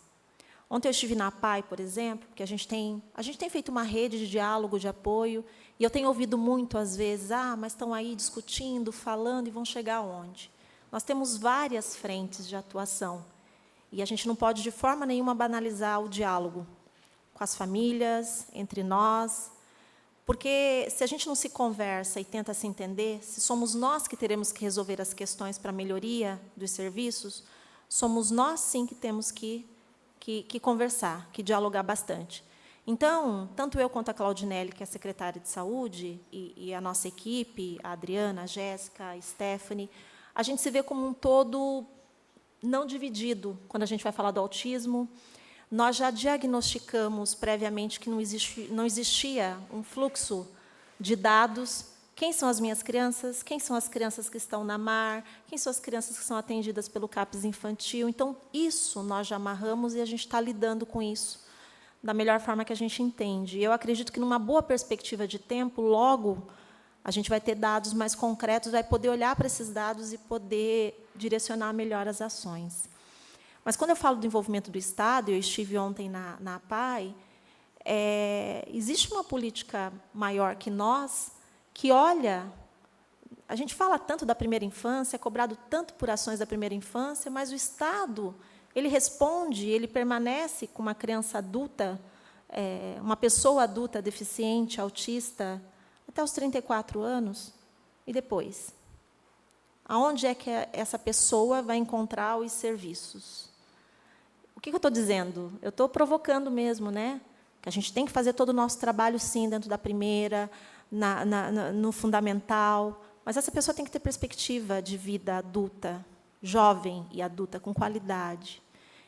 Ontem eu estive na PAI, por exemplo, que a gente tem feito uma rede de diálogo, de apoio, e eu tenho ouvido muito, às vezes, mas estão aí discutindo, falando, e vão chegar aonde? Nós temos várias frentes de atuação, e a gente não pode, de forma nenhuma, banalizar o diálogo com as famílias, entre nós, porque, se a gente não se conversa e tenta se entender, se somos nós que teremos que resolver as questões para a melhoria dos serviços, somos nós, sim, que temos que conversar, que dialogar bastante. Então, tanto eu quanto a Claudinelli, que é a secretária de Saúde, e a nossa equipe, a Adriana, a Jéssica, a Stephanie, a gente se vê como um todo não dividido quando a gente vai falar do autismo. Nós já diagnosticamos previamente que não existia um fluxo de dados. Quem são as minhas crianças? Quem são as crianças que estão na MAR? Quem são as crianças que são atendidas pelo CAPS infantil? Então, isso nós já amarramos e a gente está lidando com isso da melhor forma que a gente entende. Eu acredito que, numa boa perspectiva de tempo, logo a gente vai ter dados mais concretos, vai poder olhar para esses dados e poder direcionar melhor as ações. Mas, quando eu falo do envolvimento do Estado, eu estive ontem na APAE, existe uma política maior que nós, que olha, a gente fala tanto da primeira infância, é cobrado tanto por ações da primeira infância, mas o Estado, ele responde, ele permanece com uma criança adulta, uma pessoa adulta deficiente, autista, até os 34 anos, e depois? Aonde é que essa pessoa vai encontrar os serviços? O que eu estou dizendo? Eu estou provocando mesmo, né? Que a gente tem que fazer todo o nosso trabalho, sim, dentro da primeira, no fundamental, mas essa pessoa tem que ter perspectiva de vida adulta, jovem e adulta, com qualidade.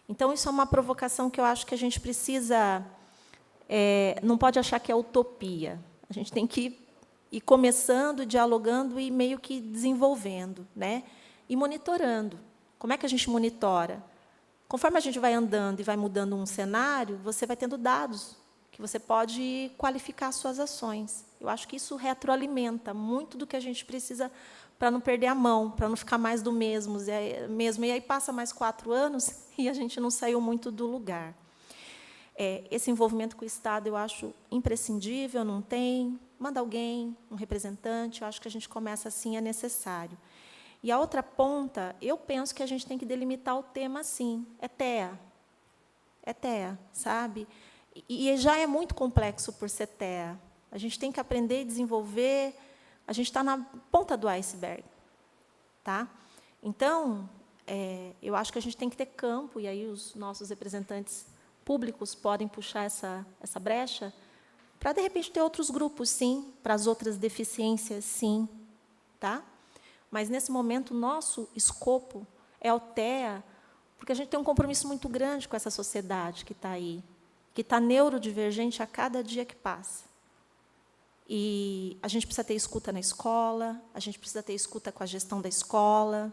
Então, isso é uma provocação que eu acho que a gente precisa... não pode achar que é utopia. A gente tem que ir começando, dialogando e meio que desenvolvendo, né? E monitorando. Como é que a gente monitora? Conforme a gente vai andando e vai mudando um cenário, você vai tendo dados que você pode qualificar as suas ações. Eu acho que isso retroalimenta muito do que a gente precisa para não perder a mão, para não ficar mais do mesmo. E aí passa mais 4 anos e a gente não saiu muito do lugar. Esse envolvimento com o Estado eu acho imprescindível, não tem. Manda alguém, um representante, eu acho que a gente começa assim, é necessário. E a outra ponta, eu penso que a gente tem que delimitar o tema assim, é TEA. É TEA, sabe? E já é muito complexo por ser TEA. A gente tem que aprender e desenvolver, a gente está na ponta do iceberg. Tá? Então, eu acho que a gente tem que ter campo, e aí os nossos representantes públicos podem puxar essa brecha, para, de repente, ter outros grupos, sim, para as outras deficiências, sim. Tá? Mas, nesse momento, o nosso escopo é o TEA, porque a gente tem um compromisso muito grande com essa sociedade que está aí, que está neurodivergente a cada dia que passa. E a gente precisa ter escuta na escola, a gente precisa ter escuta com a gestão da escola,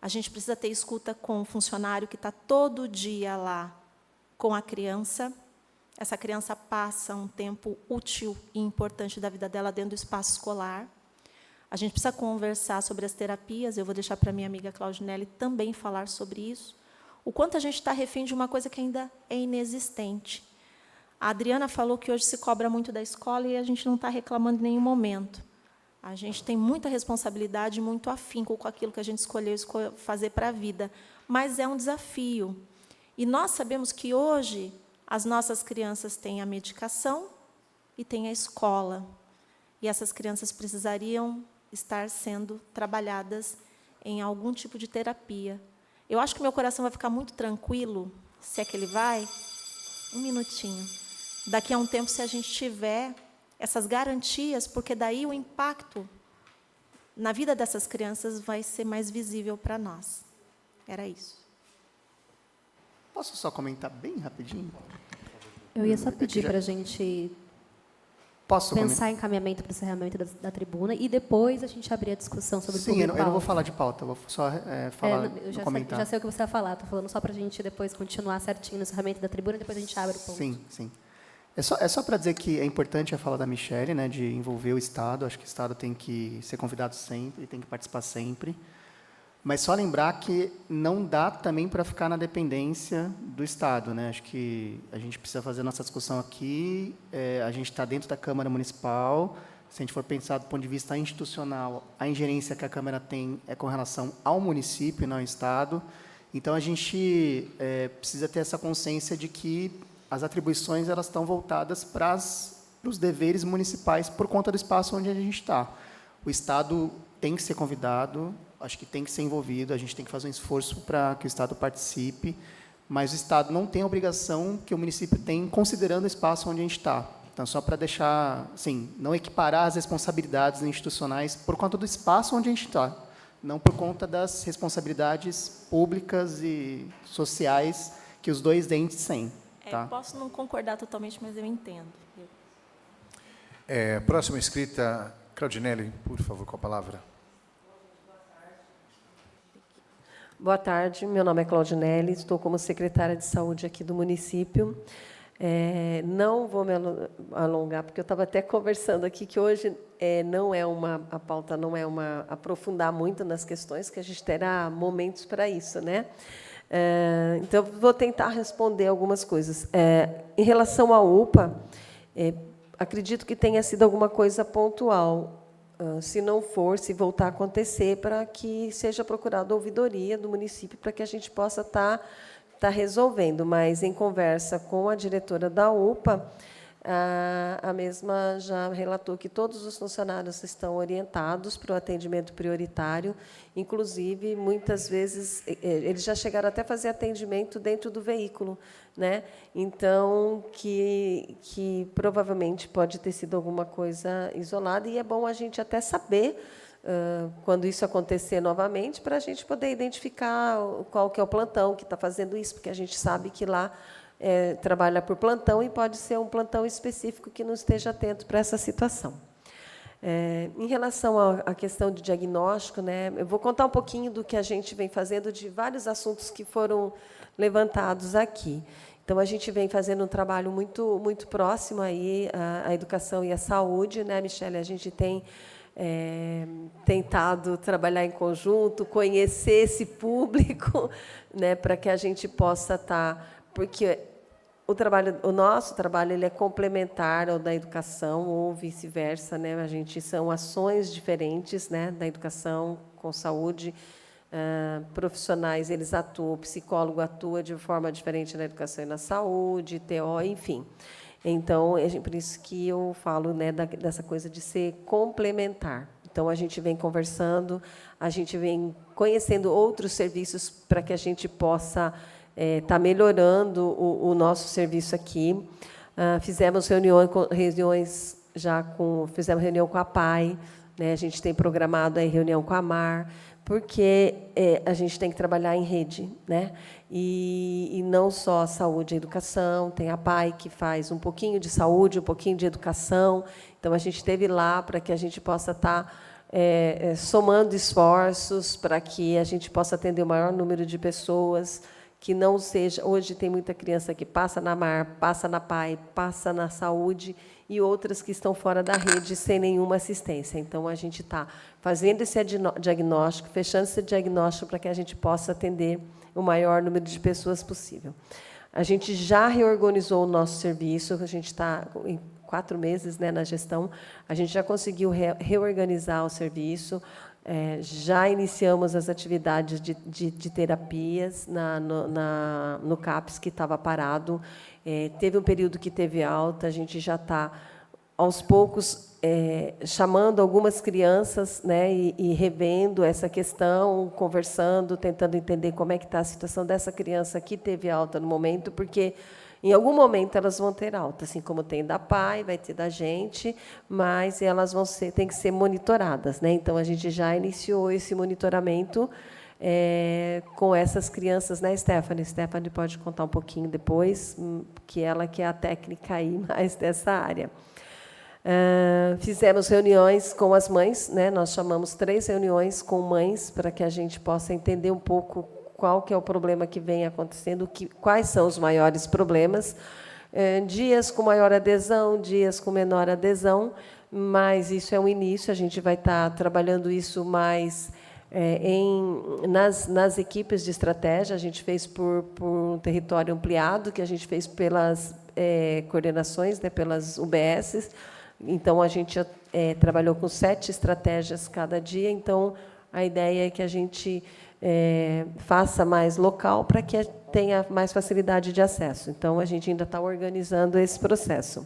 a gente precisa ter escuta com o funcionário que está todo dia lá com a criança. Essa criança passa um tempo útil e importante da vida dela dentro do espaço escolar. A gente precisa conversar sobre as terapias, eu vou deixar para a minha amiga Claudinelli também falar sobre isso, o quanto a gente está refém de uma coisa que ainda é inexistente. A Adriana falou que hoje se cobra muito da escola e a gente não está reclamando em nenhum momento. A gente tem muita responsabilidade, muito afinco com aquilo que a gente escolheu fazer para a vida, mas é um desafio. E nós sabemos que hoje as nossas crianças têm a medicação e têm a escola. E essas crianças precisariam estar sendo trabalhadas em algum tipo de terapia. Eu acho que meu coração vai ficar muito tranquilo, se é que ele vai, um minutinho. Daqui a um tempo, se a gente tiver essas garantias, porque daí o impacto na vida dessas crianças vai ser mais visível para nós. Era isso. Posso só comentar bem rapidinho? Eu ia só pedir para a gente pensar em encaminhamento para o encerramento da tribuna e depois a gente abrir a discussão sobre o público. Sim, eu não vou falar de pauta, eu vou só falar comentar. Já sei o que você vai falar, estou falando só para a gente depois continuar certinho no encerramento da tribuna e depois a gente abre o ponto. Sim, sim. É só para dizer que é importante a fala da Michele, né, de envolver o Estado. Acho que o Estado tem que ser convidado sempre, tem que participar sempre. Mas só lembrar que não dá também para ficar na dependência do Estado, né? Acho que a gente precisa fazer nossa discussão aqui. A gente está dentro da Câmara Municipal. Se a gente for pensar do ponto de vista institucional, a ingerência que a Câmara tem é com relação ao município e não ao Estado. Então, a gente precisa ter essa consciência de que as atribuições elas estão voltadas para os deveres municipais por conta do espaço onde a gente está. O Estado tem que ser convidado, acho que tem que ser envolvido, a gente tem que fazer um esforço para que o Estado participe, mas o Estado não tem a obrigação que o município tem considerando o espaço onde a gente está. Então, só para deixar, assim, não equiparar as responsabilidades institucionais por conta do espaço onde a gente está. não por conta das responsabilidades públicas e sociais que os dois entes têm. Tá? Posso não concordar totalmente, mas eu entendo. Próxima inscrita, Claudinelli, por favor, com a palavra. Boa tarde, meu nome é Claudinelli, estou como secretária de saúde aqui do município. Não vou me alongar, porque eu estava até conversando aqui que hoje a pauta não é aprofundar muito nas questões, que a gente terá momentos para isso, né? Então, vou tentar responder algumas coisas. Em relação à UPA, acredito que tenha sido alguma coisa pontual. Se não for, se voltar a acontecer, para que seja procurada a ouvidoria do município, para que a gente possa estar resolvendo. Mas, em conversa com a diretora da UPA, a mesma já relatou que todos os funcionários estão orientados para o atendimento prioritário, inclusive, muitas vezes, eles já chegaram até a fazer atendimento dentro do veículo, né? Então, que provavelmente pode ter sido alguma coisa isolada, e é bom a gente até saber, quando isso acontecer novamente, para a gente poder identificar qual que é o plantão que está fazendo isso, porque a gente sabe que lá trabalha por plantão e pode ser um plantão específico que não esteja atento para essa situação. Em relação à questão de diagnóstico, né, eu vou contar um pouquinho do que a gente vem fazendo, de vários assuntos que foram levantados aqui. Então, a gente vem fazendo um trabalho muito, muito próximo aí à educação e à saúde, né, Michele? A gente tem tentado trabalhar em conjunto, conhecer esse público, né, para que a gente possa estar... Porque o nosso trabalho ele é complementar ao da educação, ou vice-versa, né? São ações diferentes, né, da educação com saúde. Profissionais, eles atuam, o psicólogo atua de forma diferente na educação e na saúde, TO, enfim. Então, por isso que eu falo, né, dessa coisa de ser complementar. Então, a gente vem conversando, a gente vem conhecendo outros serviços para que a gente possa estar melhorando o nosso serviço aqui. Fizemos reuniões fizemos reunião com a PAI, né? A gente tem programado aí reunião com a MAR, porque a gente tem que trabalhar em rede, né? E não só a saúde e a educação, tem a PAI que faz um pouquinho de saúde, um pouquinho de educação. Então, a gente esteve lá para que a gente possa estar somando esforços para que a gente possa atender o maior número de pessoas, que não seja... Hoje tem muita criança que passa na MAR, passa na PAI, passa na saúde, e outras que estão fora da rede sem nenhuma assistência. Então, a gente está fazendo esse diagnóstico, fechando esse diagnóstico para que a gente possa atender o maior número de pessoas possível. A gente já reorganizou o nosso serviço, a gente está em 4 meses, né, na gestão, a gente já conseguiu reorganizar o serviço, já iniciamos as atividades de terapias no CAPS, que estava parado. Teve um período que teve alta, a gente já está, aos poucos, chamando algumas crianças, né, e revendo essa questão, conversando, tentando entender como é que está a situação dessa criança que teve alta no momento, porque, em algum momento, elas vão ter alta, assim como tem da PAI, vai ter da gente, mas elas têm que ser monitoradas, né? Então, a gente já iniciou esse monitoramento com essas crianças, né, Stephanie? Stephanie pode contar um pouquinho depois, que ela que é a técnica aí mais dessa área. Fizemos reuniões com as mães, né? Nós chamamos 3 reuniões com mães para que a gente possa entender um pouco qual que é o problema que vem acontecendo, quais são os maiores problemas. Dias com maior adesão, dias com menor adesão, mas isso é um início, a gente vai estar trabalhando isso mais nas equipes de estratégia. A gente fez por um território ampliado, que a gente fez pelas coordenações, né, pelas UBSs. Então, a gente trabalhou com 7 estratégias cada dia. Então, a ideia é que a gente faça mais local para que tenha mais facilidade de acesso. Então, a gente ainda está organizando esse processo.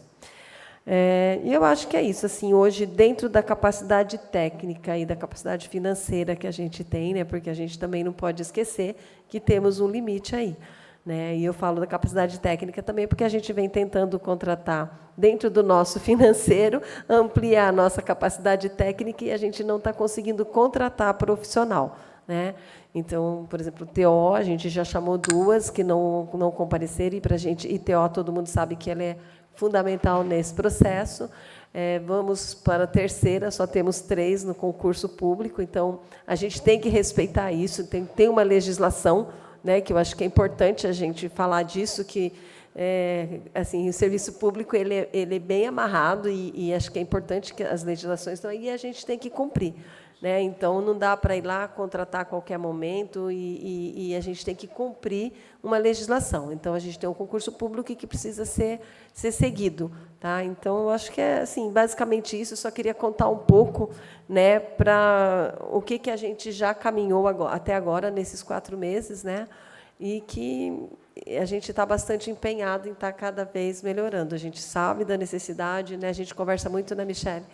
E eu acho que é isso. Assim, hoje, dentro da capacidade técnica e da capacidade financeira que a gente tem, né, porque a gente também não pode esquecer que temos um limite aí. né? E eu falo da capacidade técnica também, porque a gente vem tentando contratar, dentro do nosso financeiro, ampliar a nossa capacidade técnica e a gente não está conseguindo contratar profissional, né? Então, por exemplo, o TO, a gente já chamou 2 que não compareceram, e para a gente, e TO, todo mundo sabe que ela é fundamental nesse processo. Vamos para a 3ª, só temos 3 no concurso público, então a gente tem que respeitar isso, tem uma legislação, né, que eu acho que é importante a gente falar disso, que assim, o serviço público ele é bem amarrado, e acho que é importante que as legislações estão aí e a gente tem que cumprir, né? Então, não dá para ir lá contratar a qualquer momento, e a gente tem que cumprir uma legislação. Então, a gente tem um concurso público que precisa ser seguido. Tá? Então, eu acho que é assim, basicamente isso. Eu só queria contar um pouco, né, para o que a gente já caminhou até agora, nesses 4 meses, né, e que a gente está bastante empenhado em estar cada vez melhorando. A gente sabe da necessidade, né, a gente conversa muito, né, Michele?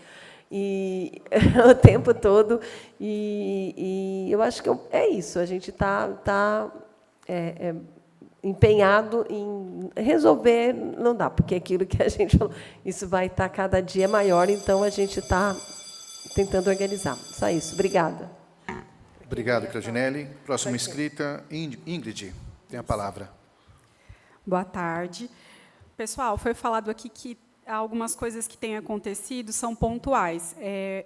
E o tempo todo, e eu acho que é isso, a gente está empenhado em resolver, não dá, porque aquilo que a gente falou, isso vai estar cada dia maior, então a gente está tentando organizar. Só isso, obrigada. Obrigado, Claudinelli. Próxima inscrita, Ingrid, tem a palavra. Boa tarde. Pessoal, foi falado aqui que algumas coisas que têm acontecido são pontuais.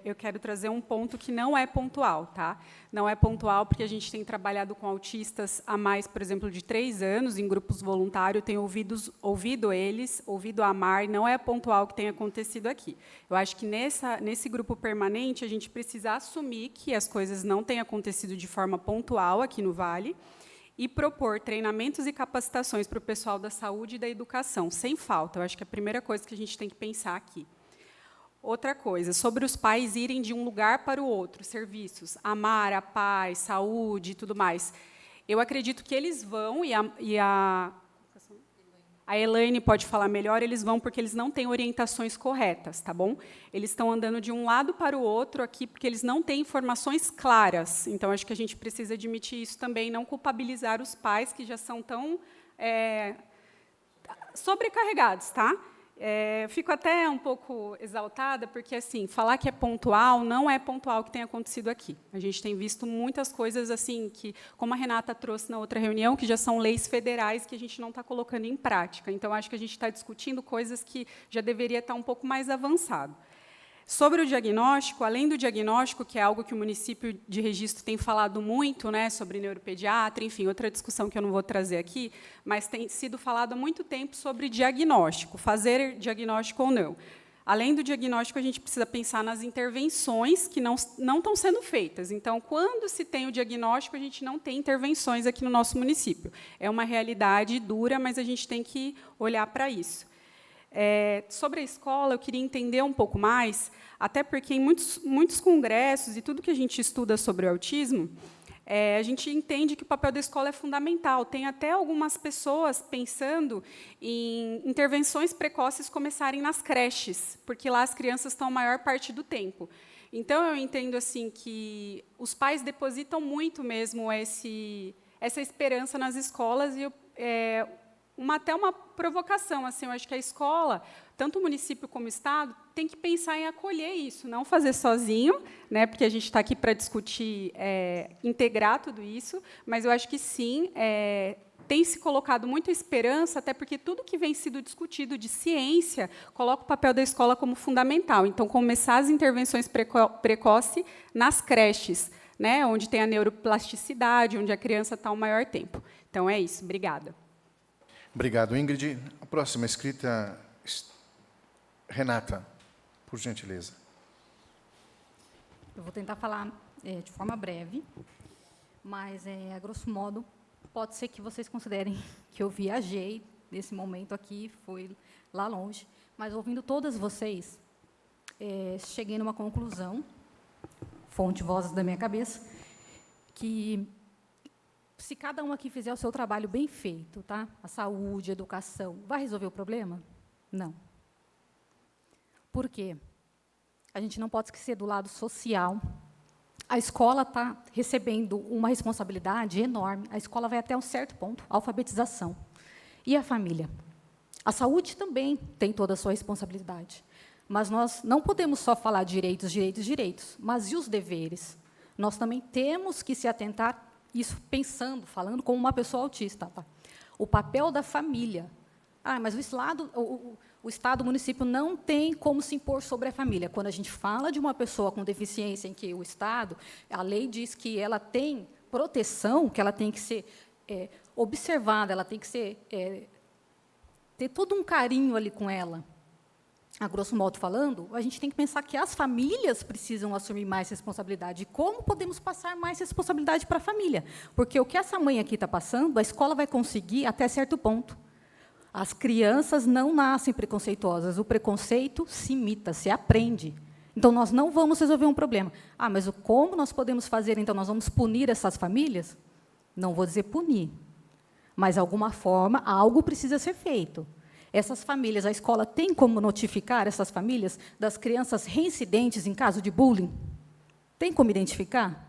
Eu quero trazer um ponto que não é pontual, tá? Não é pontual porque a gente tem trabalhado com autistas há mais, por exemplo, de 3 anos, em grupos voluntários, tenho ouvido eles, ouvido amar, e não é pontual o que tem acontecido aqui. Eu acho que nesse grupo permanente a gente precisa assumir que as coisas não têm acontecido de forma pontual aqui no Vale, e propor treinamentos e capacitações para o pessoal da saúde e da educação, sem falta. Eu acho que é a primeira coisa que a gente tem que pensar aqui. Outra coisa, sobre os pais irem de um lugar para o outro, serviços, amar, a paz, saúde e tudo mais. Eu acredito que eles vão, e a Elaine pode falar melhor, eles vão porque eles não têm orientações corretas, tá bom? Eles estão andando de um lado para o outro aqui porque eles não têm informações claras. Então, acho que a gente precisa admitir isso também, não culpabilizar os pais que já são tão sobrecarregados, tá? Fico até um pouco exaltada, porque assim, falar que é pontual não é pontual o que tem acontecido aqui. A gente tem visto muitas coisas assim, que, como a Renata trouxe na outra reunião, que já são leis federais que a gente não está colocando em prática. Então, acho que a gente está discutindo coisas que já deveria estar um pouco mais avançado. Sobre o diagnóstico, além do diagnóstico, que é algo que o município de Registro tem falado muito, né, sobre neuropediatra, enfim, outra discussão que eu não vou trazer aqui, mas tem sido falado há muito tempo sobre diagnóstico, fazer diagnóstico ou não. Além do diagnóstico, a gente precisa pensar nas intervenções que não estão sendo feitas. Então, quando se tem o diagnóstico, a gente não tem intervenções aqui no nosso município. É uma realidade dura, mas a gente tem que olhar para isso. Sobre a escola, eu queria entender um pouco mais, até porque em muitos congressos e tudo que a gente estuda sobre o autismo, a gente entende que o papel da escola é fundamental. Tem até algumas pessoas pensando em intervenções precoces começarem nas creches, porque lá as crianças estão a maior parte do tempo. Então, eu entendo assim que os pais depositam muito mesmo essa esperança nas escolas, e até uma provocação. Assim, eu acho que a escola, tanto o município como o Estado, tem que pensar em acolher isso, não fazer sozinho, né, porque a gente está aqui para discutir, integrar tudo isso, mas eu acho que, sim, tem se colocado muita esperança, até porque tudo que vem sido discutido de ciência coloca o papel da escola como fundamental. Então, começar as intervenções precoces nas creches, né, onde tem a neuroplasticidade, onde a criança está o maior tempo. Então, é isso. Obrigada. Obrigado, Ingrid. A próxima escrita, Renata, por gentileza. Eu vou tentar falar de forma breve, mas, a grosso modo, pode ser que vocês considerem que eu viajei nesse momento aqui, foi lá longe, mas, ouvindo todas vocês, cheguei numa conclusão, fonte vozes da minha cabeça, que se cada um aqui fizer o seu trabalho bem feito, tá? A saúde, a educação, vai resolver o problema? Não. Por quê? A gente não pode esquecer do lado social, a escola está recebendo uma responsabilidade enorme. A escola vai até um certo ponto, a alfabetização. E a família? A saúde também tem toda a sua responsabilidade. Mas nós não podemos só falar direitos, direitos, direitos, mas e os deveres? Nós também temos que se atentar, isso pensando, falando como uma pessoa autista. Tá? O papel da família. Mas o Estado, o município, não tem como se impor sobre a família. Quando a gente fala de uma pessoa com deficiência em que o Estado, a lei diz que ela tem proteção, que ela tem que ser observada, ela tem que ser, ter todo um carinho ali com ela. A grosso modo falando, a gente tem que pensar que as famílias precisam assumir mais responsabilidade. E como podemos passar mais responsabilidade para a família? Porque o que essa mãe aqui está passando, a escola vai conseguir até certo ponto. As crianças não nascem preconceituosas, o preconceito se imita, se aprende. Então, nós não vamos resolver um problema. Mas como nós podemos fazer, então, nós vamos punir essas famílias? Não vou dizer punir, mas, de alguma forma, algo precisa ser feito. Essas famílias, a escola tem como notificar essas famílias das crianças reincidentes em caso de bullying? Tem como identificar?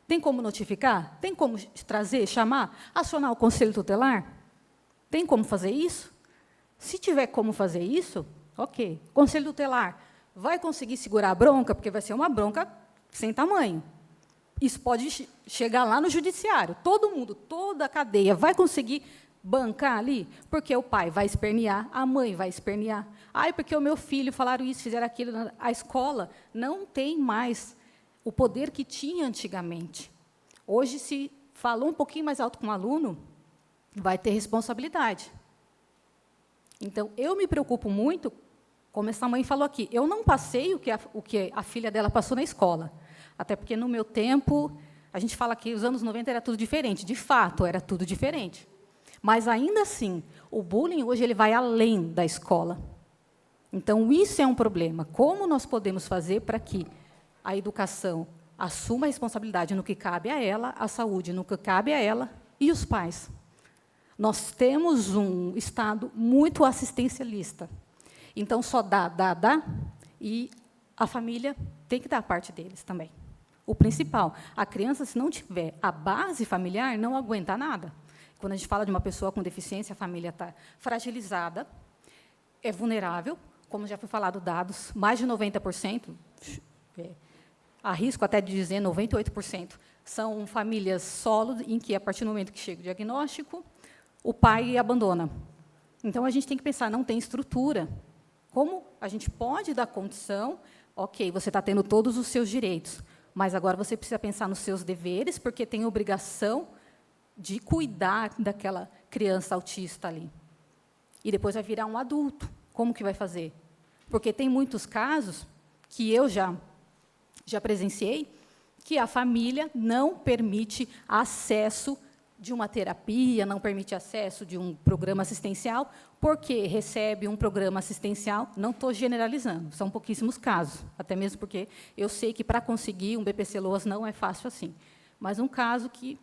Tem como notificar? Tem como trazer, chamar, acionar o conselho tutelar? Tem como fazer isso? Se tiver como fazer isso, ok. Conselho tutelar vai conseguir segurar a bronca, porque vai ser uma bronca sem tamanho. Isso pode chegar lá no judiciário. Todo mundo, toda a cadeia vai conseguir bancar ali, porque o pai vai espernear, a mãe vai espernear. Porque o meu filho falaram isso, fizeram aquilo. A escola não tem mais o poder que tinha antigamente. Hoje, se falou um pouquinho mais alto com o aluno, vai ter responsabilidade. Então, eu me preocupo muito, como essa mãe falou aqui, eu não passei o que a filha dela passou na escola. Até porque, no meu tempo, a gente fala que os anos 90 era tudo diferente. De fato, era tudo diferente. Mas, ainda assim, o bullying, hoje, ele vai além da escola. Então, isso é um problema. Como nós podemos fazer para que a educação assuma a responsabilidade no que cabe a ela, a saúde no que cabe a ela e os pais? Nós temos um Estado muito assistencialista. Então, só dá, e a família tem que dar a parte deles também. O principal, a criança, se não tiver a base familiar, não aguenta nada. Quando a gente fala de uma pessoa com deficiência, a família está fragilizada, é vulnerável, como já foi falado, dados, mais de 90%, arrisco até de dizer 98%, são famílias solo, em que, a partir do momento que chega o diagnóstico, o pai abandona. Então, a gente tem que pensar, não tem estrutura. Como a gente pode dar condição, ok, você está tendo todos os seus direitos, mas agora você precisa pensar nos seus deveres, porque tem obrigação de cuidar daquela criança autista ali. E depois vai virar um adulto. Como que vai fazer? Porque tem muitos casos que eu já presenciei, que a família não permite acesso de uma terapia, não permite acesso de um programa assistencial, porque recebe um programa assistencial, não estou generalizando, são pouquíssimos casos, até mesmo porque eu sei que, para conseguir um BPC-LOAS, não é fácil assim. Mas um caso que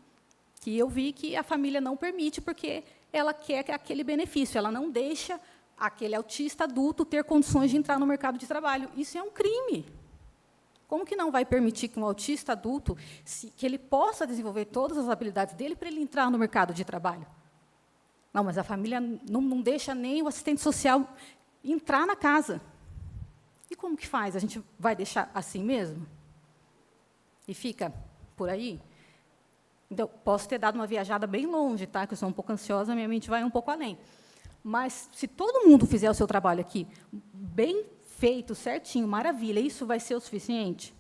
eu vi que a família não permite, porque ela quer aquele benefício, ela não deixa aquele autista adulto ter condições de entrar no mercado de trabalho. Isso é um crime. Como que não vai permitir que um autista adulto, que ele possa desenvolver todas as habilidades dele para ele entrar no mercado de trabalho? Não, mas a família não deixa nem o assistente social entrar na casa. E como que faz? A gente vai deixar assim mesmo? E fica por aí? Então, posso ter dado uma viajada bem longe, tá? Que eu sou um pouco ansiosa, minha mente vai um pouco além. Mas, se todo mundo fizer o seu trabalho aqui bem feito, certinho, maravilha, isso vai ser o suficiente?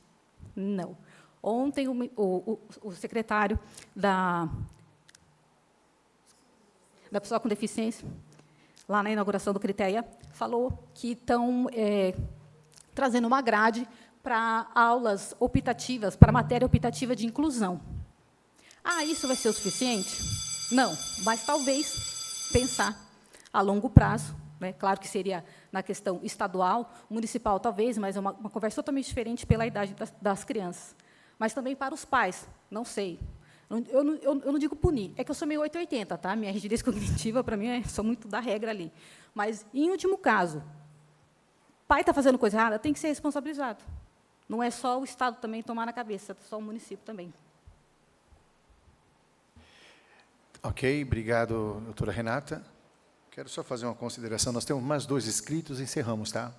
Não. Ontem, o secretário da pessoa com deficiência, lá na inauguração do Criteia, falou que estão trazendo uma grade para aulas optativas, para matéria optativa de inclusão. Isso vai ser o suficiente? Não, mas talvez pensar a longo prazo, né? Claro que seria na questão estadual, municipal talvez, mas é uma conversa totalmente diferente pela idade das crianças. Mas também para os pais, não sei. Eu não digo punir, é que eu sou meio 880, tá? Minha rigidez cognitiva, para mim, sou muito da regra ali. Mas, em último caso, pai está fazendo coisa errada, tem que ser responsabilizado. não é só o Estado também tomar na cabeça, só o município também. Ok, obrigado, doutora Renata. Quero só fazer uma consideração. Nós temos mais 2 inscritos e encerramos, tá?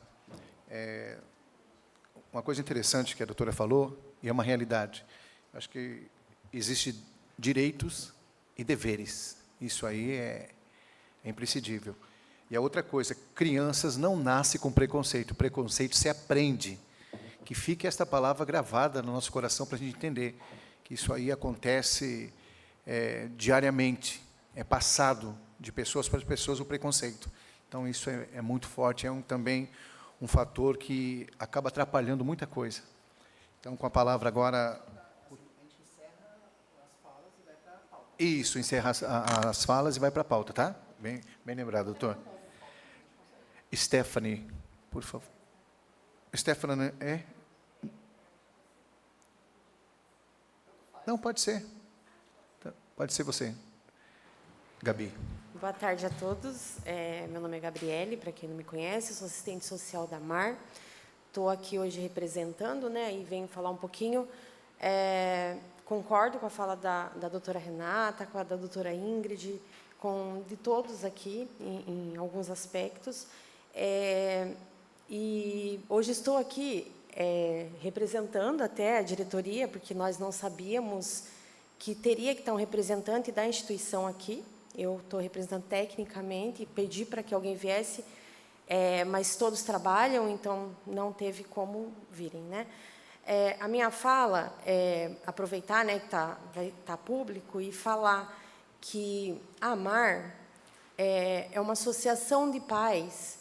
Uma coisa interessante que a doutora falou, e é uma realidade. Acho que existem direitos e deveres. Isso aí é imprescindível. E a outra coisa, crianças não nascem com preconceito. Preconceito se aprende. Que fique esta palavra gravada no nosso coração para a gente entender que isso aí acontece diariamente. É passado de pessoas para pessoas o preconceito. Então, isso é muito forte. Também um fator que acaba atrapalhando muita coisa. Então, com a palavra agora... Isso, encerra as falas e vai para a pauta, tá? Bem lembrado, doutor. Stephanie, por favor. Stephanie, Não, pode ser. Pode ser você. Gabi. Boa tarde a todos. Meu nome é Gabriele, para quem não me conhece, eu sou assistente social da MAR. Estou aqui hoje representando, e venho falar um pouquinho. Concordo com a fala da doutora Renata, com a da doutora Ingrid, de todos aqui, em alguns aspectos. E hoje estou aqui representando até a diretoria, porque nós não sabíamos que teria que estar um representante da instituição aqui. Eu estou representando tecnicamente e pedi para que alguém viesse, mas todos trabalham, então não teve como virem, a minha fala aproveitar, que vai estar público, e falar que a AMAR é uma associação de pais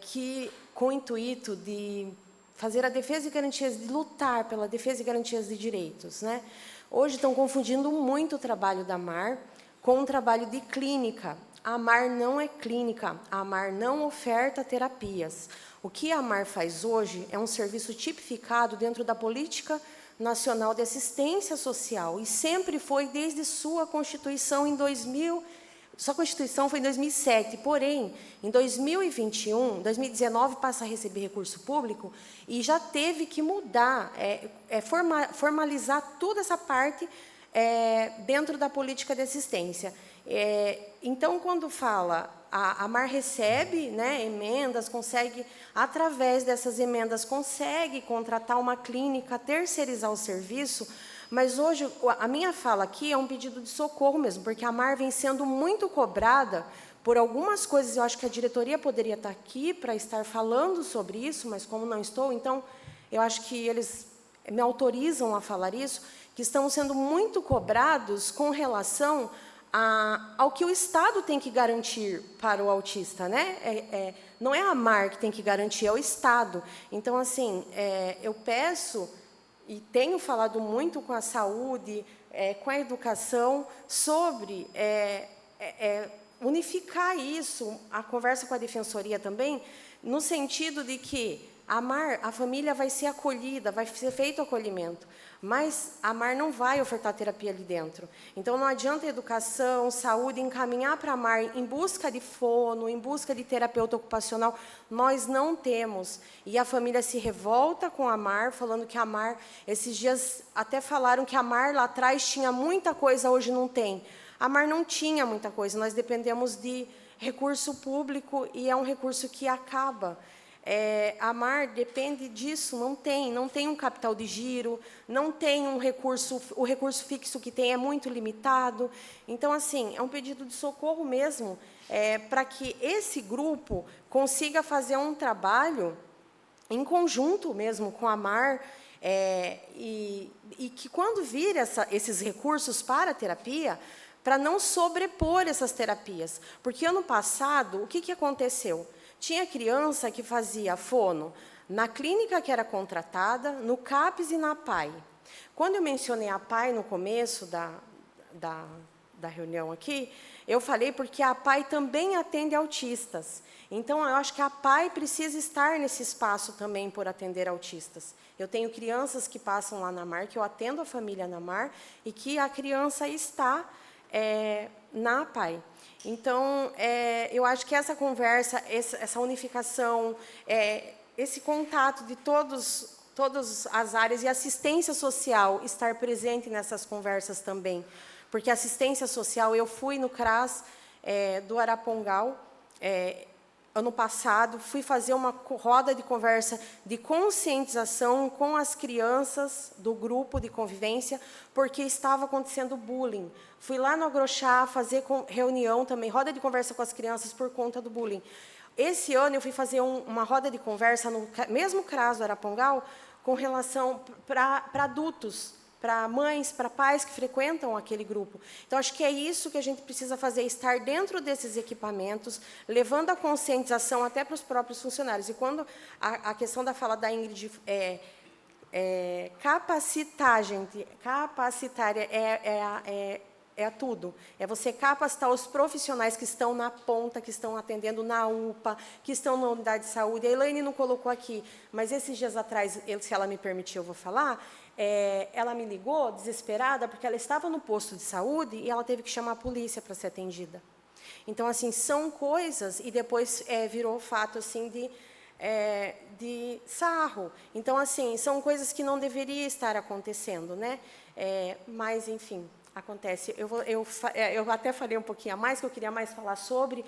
que, com o intuito de fazer a defesa e garantias, de lutar pela defesa e garantias de direitos, Hoje estão confundindo muito o trabalho da AMAR com o trabalho de clínica. A AMAR não é clínica, a AMAR não oferta terapias. O que a AMAR faz hoje é um serviço tipificado dentro da Política Nacional de Assistência Social, e sempre foi desde sua constituição em 2000. Sua constituição foi em 2007, porém, em 2021, 2019, passa a receber recurso público e já teve que mudar, formalizar toda essa parte dentro da política de assistência. Então, quando fala, a AMAR recebe emendas, consegue, através dessas emendas, consegue contratar uma clínica, terceirizar o serviço, mas hoje a minha fala aqui é um pedido de socorro mesmo, porque a AMAR vem sendo muito cobrada por algumas coisas. Eu acho que a diretoria poderia estar aqui para estar falando sobre isso, mas como não estou, então eu acho que eles me autorizam a falar isso, que estão sendo muito cobrados com relação ao que o Estado tem que garantir para o autista, não é a AMAR que tem que garantir, é o Estado. Então, assim, eu peço, e tenho falado muito com a saúde, com a educação, sobre unificar isso, a conversa com a defensoria também, no sentido de que a AMAR, a família vai ser acolhida, vai ser feito o acolhimento, mas a AMAR não vai ofertar terapia ali dentro. Então, não adianta a educação, saúde, encaminhar para a AMAR em busca de fono, em busca de terapeuta ocupacional. Nós não temos. E a família se revolta com a AMAR, falando que a AMAR, esses dias até falaram que a AMAR lá atrás tinha muita coisa, hoje não tem. A AMAR não tinha muita coisa, nós dependemos de recurso público e é um recurso que acaba. A AMAR depende disso, não tem um capital de giro, não tem um recurso, o recurso fixo que tem é muito limitado. Então, assim, é um pedido de socorro mesmo, para que esse grupo consiga fazer um trabalho em conjunto mesmo com a AMAR, e que, quando vir esses recursos para a terapia, para não sobrepor essas terapias. Porque, ano passado, o que aconteceu? Tinha criança que fazia fono na clínica que era contratada, no CAPES e na PAI. Quando eu mencionei a PAI no começo da reunião aqui, eu falei porque a PAI também atende autistas. Então, eu acho que a PAI precisa estar nesse espaço também por atender autistas. Eu tenho crianças que passam lá na MAR, que eu atendo a família na MAR, e que a criança está na PAI. Então, eu acho que essa conversa, essa unificação, esse contato de todos todas as áreas, e assistência social estar presente nessas conversas também. Porque assistência social, eu fui no CRAS do Arapongal, ano passado, fui fazer uma roda de conversa de conscientização com as crianças do grupo de convivência, porque estava acontecendo bullying. Fui lá no Agrochá fazer reunião também, roda de conversa com as crianças por conta do bullying. Esse ano eu fui fazer uma roda de conversa no mesmo CRAS do Arapongal, com relação para adultos, para mães, para pais que frequentam aquele grupo. Então, acho que é isso que a gente precisa fazer, estar dentro desses equipamentos, levando a conscientização até para os próprios funcionários. E quando a questão da fala da Ingrid capacitar, gente, capacitar é tudo. É você capacitar os profissionais que estão na ponta, que estão atendendo na UPA, que estão na unidade de saúde. A Elaine não colocou aqui, mas esses dias atrás, se ela me permitir, eu vou falar, ela me ligou, desesperada, porque ela estava no posto de saúde e ela teve que chamar a polícia para ser atendida. Então, assim, são coisas, e depois virou fato assim, de sarro. Então, assim, são coisas que não deveriam estar acontecendo, né? Mas, enfim, acontece. Eu até falei um pouquinho a mais, que eu queria mais falar sobre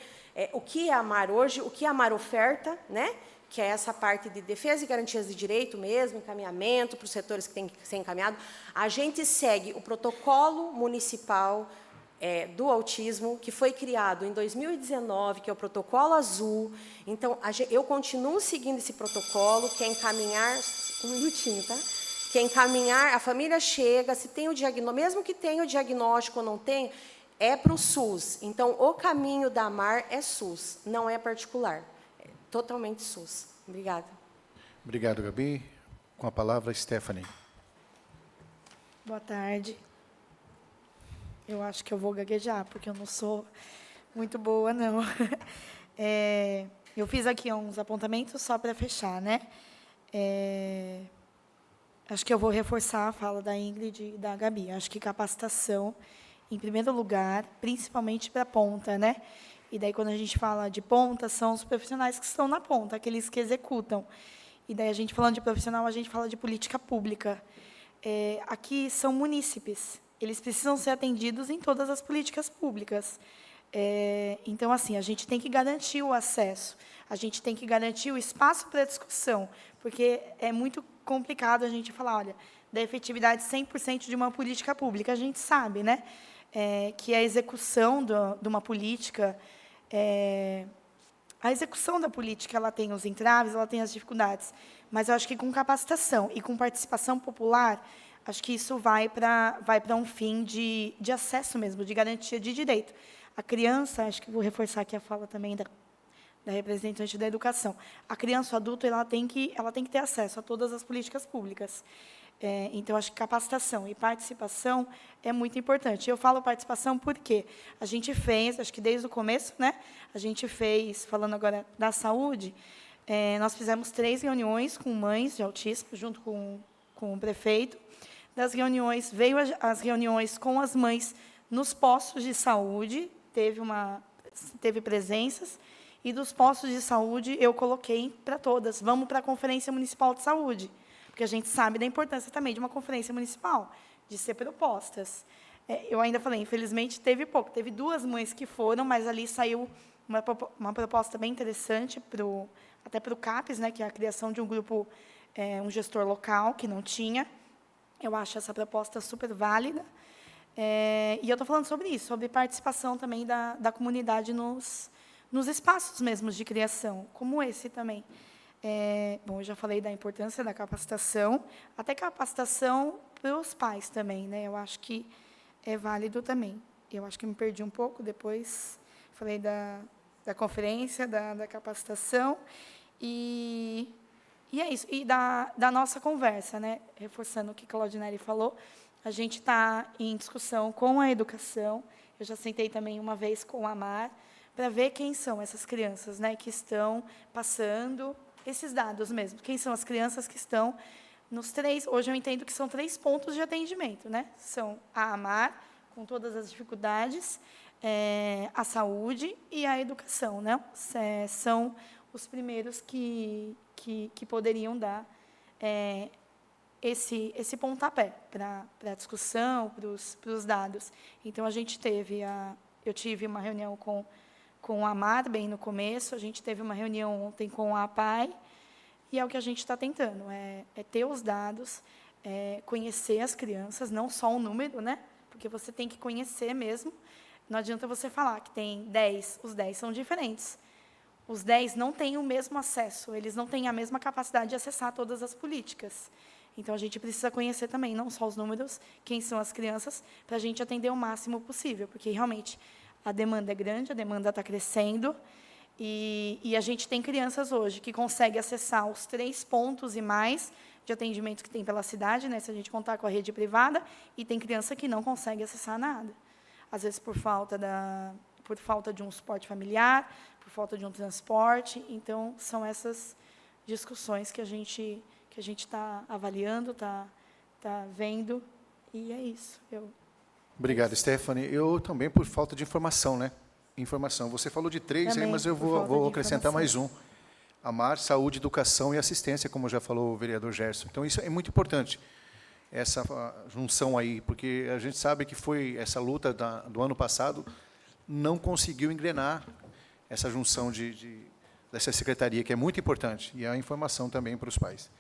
o que é a AMAR hoje, o que a AMAR oferta, né? Que é essa parte de defesa e garantias de direito mesmo, encaminhamento para os setores que têm que ser encaminhados. A gente segue o protocolo municipal do autismo, que foi criado em 2019, que é o protocolo azul. Então, eu continuo seguindo esse protocolo, que é encaminhar... Um minutinho, tá? Que é encaminhar, a família chega, se tem o diagnóstico, mesmo que tenha o diagnóstico ou não tenha, é para o SUS. Então, o caminho da AMAR é SUS, não é particular. Totalmente SUS. Obrigada. Obrigado, Gabi. Com a palavra, Stephanie. Boa tarde. Eu acho que eu vou gaguejar, porque eu não sou muito boa, não. Eu fiz aqui uns apontamentos só para fechar, né? Acho que eu vou reforçar a fala da Ingrid e da Gabi. Acho que capacitação, em primeiro lugar, principalmente para a ponta, né? E daí, quando a gente fala de ponta, são os profissionais que estão na ponta, aqueles que executam. E daí, a gente falando de profissional, a gente fala de política pública. Aqui são munícipes. Eles precisam ser atendidos em todas as políticas públicas. Então, assim, a gente tem que garantir o acesso, a gente tem que garantir o espaço para discussão, porque é muito complicado a gente falar, olha, da efetividade 100% de uma política pública. A gente sabe, né, que a execução de uma política... a execução da política, ela tem os entraves, ela tem as dificuldades, mas eu acho que com capacitação e com participação popular, acho que isso vai para um fim de acesso mesmo, de garantia de direito. A criança, acho que vou reforçar aqui a fala também da representante da educação, a criança, o adulto, ela tem que ter acesso a todas as políticas públicas. Então, acho que capacitação e participação é muito importante. Eu falo participação porque a gente fez, acho que desde o começo, né, a gente fez, falando agora da saúde, nós fizemos 3 reuniões com mães de autismo, junto com o prefeito. Das reuniões, veio as reuniões com as mães nos postos de saúde, teve presenças, e dos postos de saúde eu coloquei para todas, vamos para a Conferência Municipal de Saúde, porque a gente sabe da importância também de uma conferência municipal, de ser propostas. Eu ainda falei, infelizmente, teve pouco. Teve 2 mães que foram, mas ali saiu uma proposta bem interessante, até para o CAPES, né, que é a criação de um grupo, um gestor local, que não tinha. Eu acho essa proposta super válida. E eu estou falando sobre isso, sobre participação também da comunidade nos espaços mesmos de criação, como esse também. Bom, eu já falei da importância da capacitação, até capacitação para os pais também, né? Eu acho que é válido também. Eu acho que me perdi um pouco, depois falei da conferência, da capacitação, e é isso. E da nossa conversa, né? Reforçando o que a Claudinelli falou, a gente está em discussão com a educação, eu já sentei também uma vez com a AMAR, para ver quem são essas crianças, né, que estão passando esses dados mesmo. Quem são as crianças que estão nos 3... Hoje eu entendo que são 3 pontos de atendimento, né? São a AMAR, com todas as dificuldades, a saúde e a educação, né? São os primeiros que poderiam dar esse pontapé para a discussão, para os dados. Então, eu tive uma reunião com a AMAR, bem no começo, a gente teve uma reunião ontem com a APAI, e é o que a gente está tentando, é ter os dados, conhecer as crianças, não só o número, né? Porque você tem que conhecer mesmo. Não adianta você falar que tem 10, os 10 são diferentes. Os 10 não têm o mesmo acesso, eles não têm a mesma capacidade de acessar todas as políticas. Então, a gente precisa conhecer também, não só os números, quem são as crianças, para a gente atender o máximo possível, porque, realmente, a demanda é grande, a demanda está crescendo, e a gente tem crianças hoje que conseguem acessar os 3 pontos e mais de atendimento que tem pela cidade, né, se a gente contar com a rede privada, e tem criança que não consegue acessar nada. Às vezes, por falta de um suporte familiar, por falta de um transporte. Então, são essas discussões que a gente está avaliando, está vendo, e é isso. Obrigado, Stephanie. Eu também, por falta de informação, né? Informação. Você falou de 3, aí, mas eu vou acrescentar mais um. AMAR, Saúde, Educação e Assistência, como já falou o vereador Gerson. Então, isso é muito importante, essa junção aí, porque a gente sabe que foi essa luta do ano passado, não conseguiu engrenar essa junção dessa secretaria, que é muito importante, e a informação também para os pais.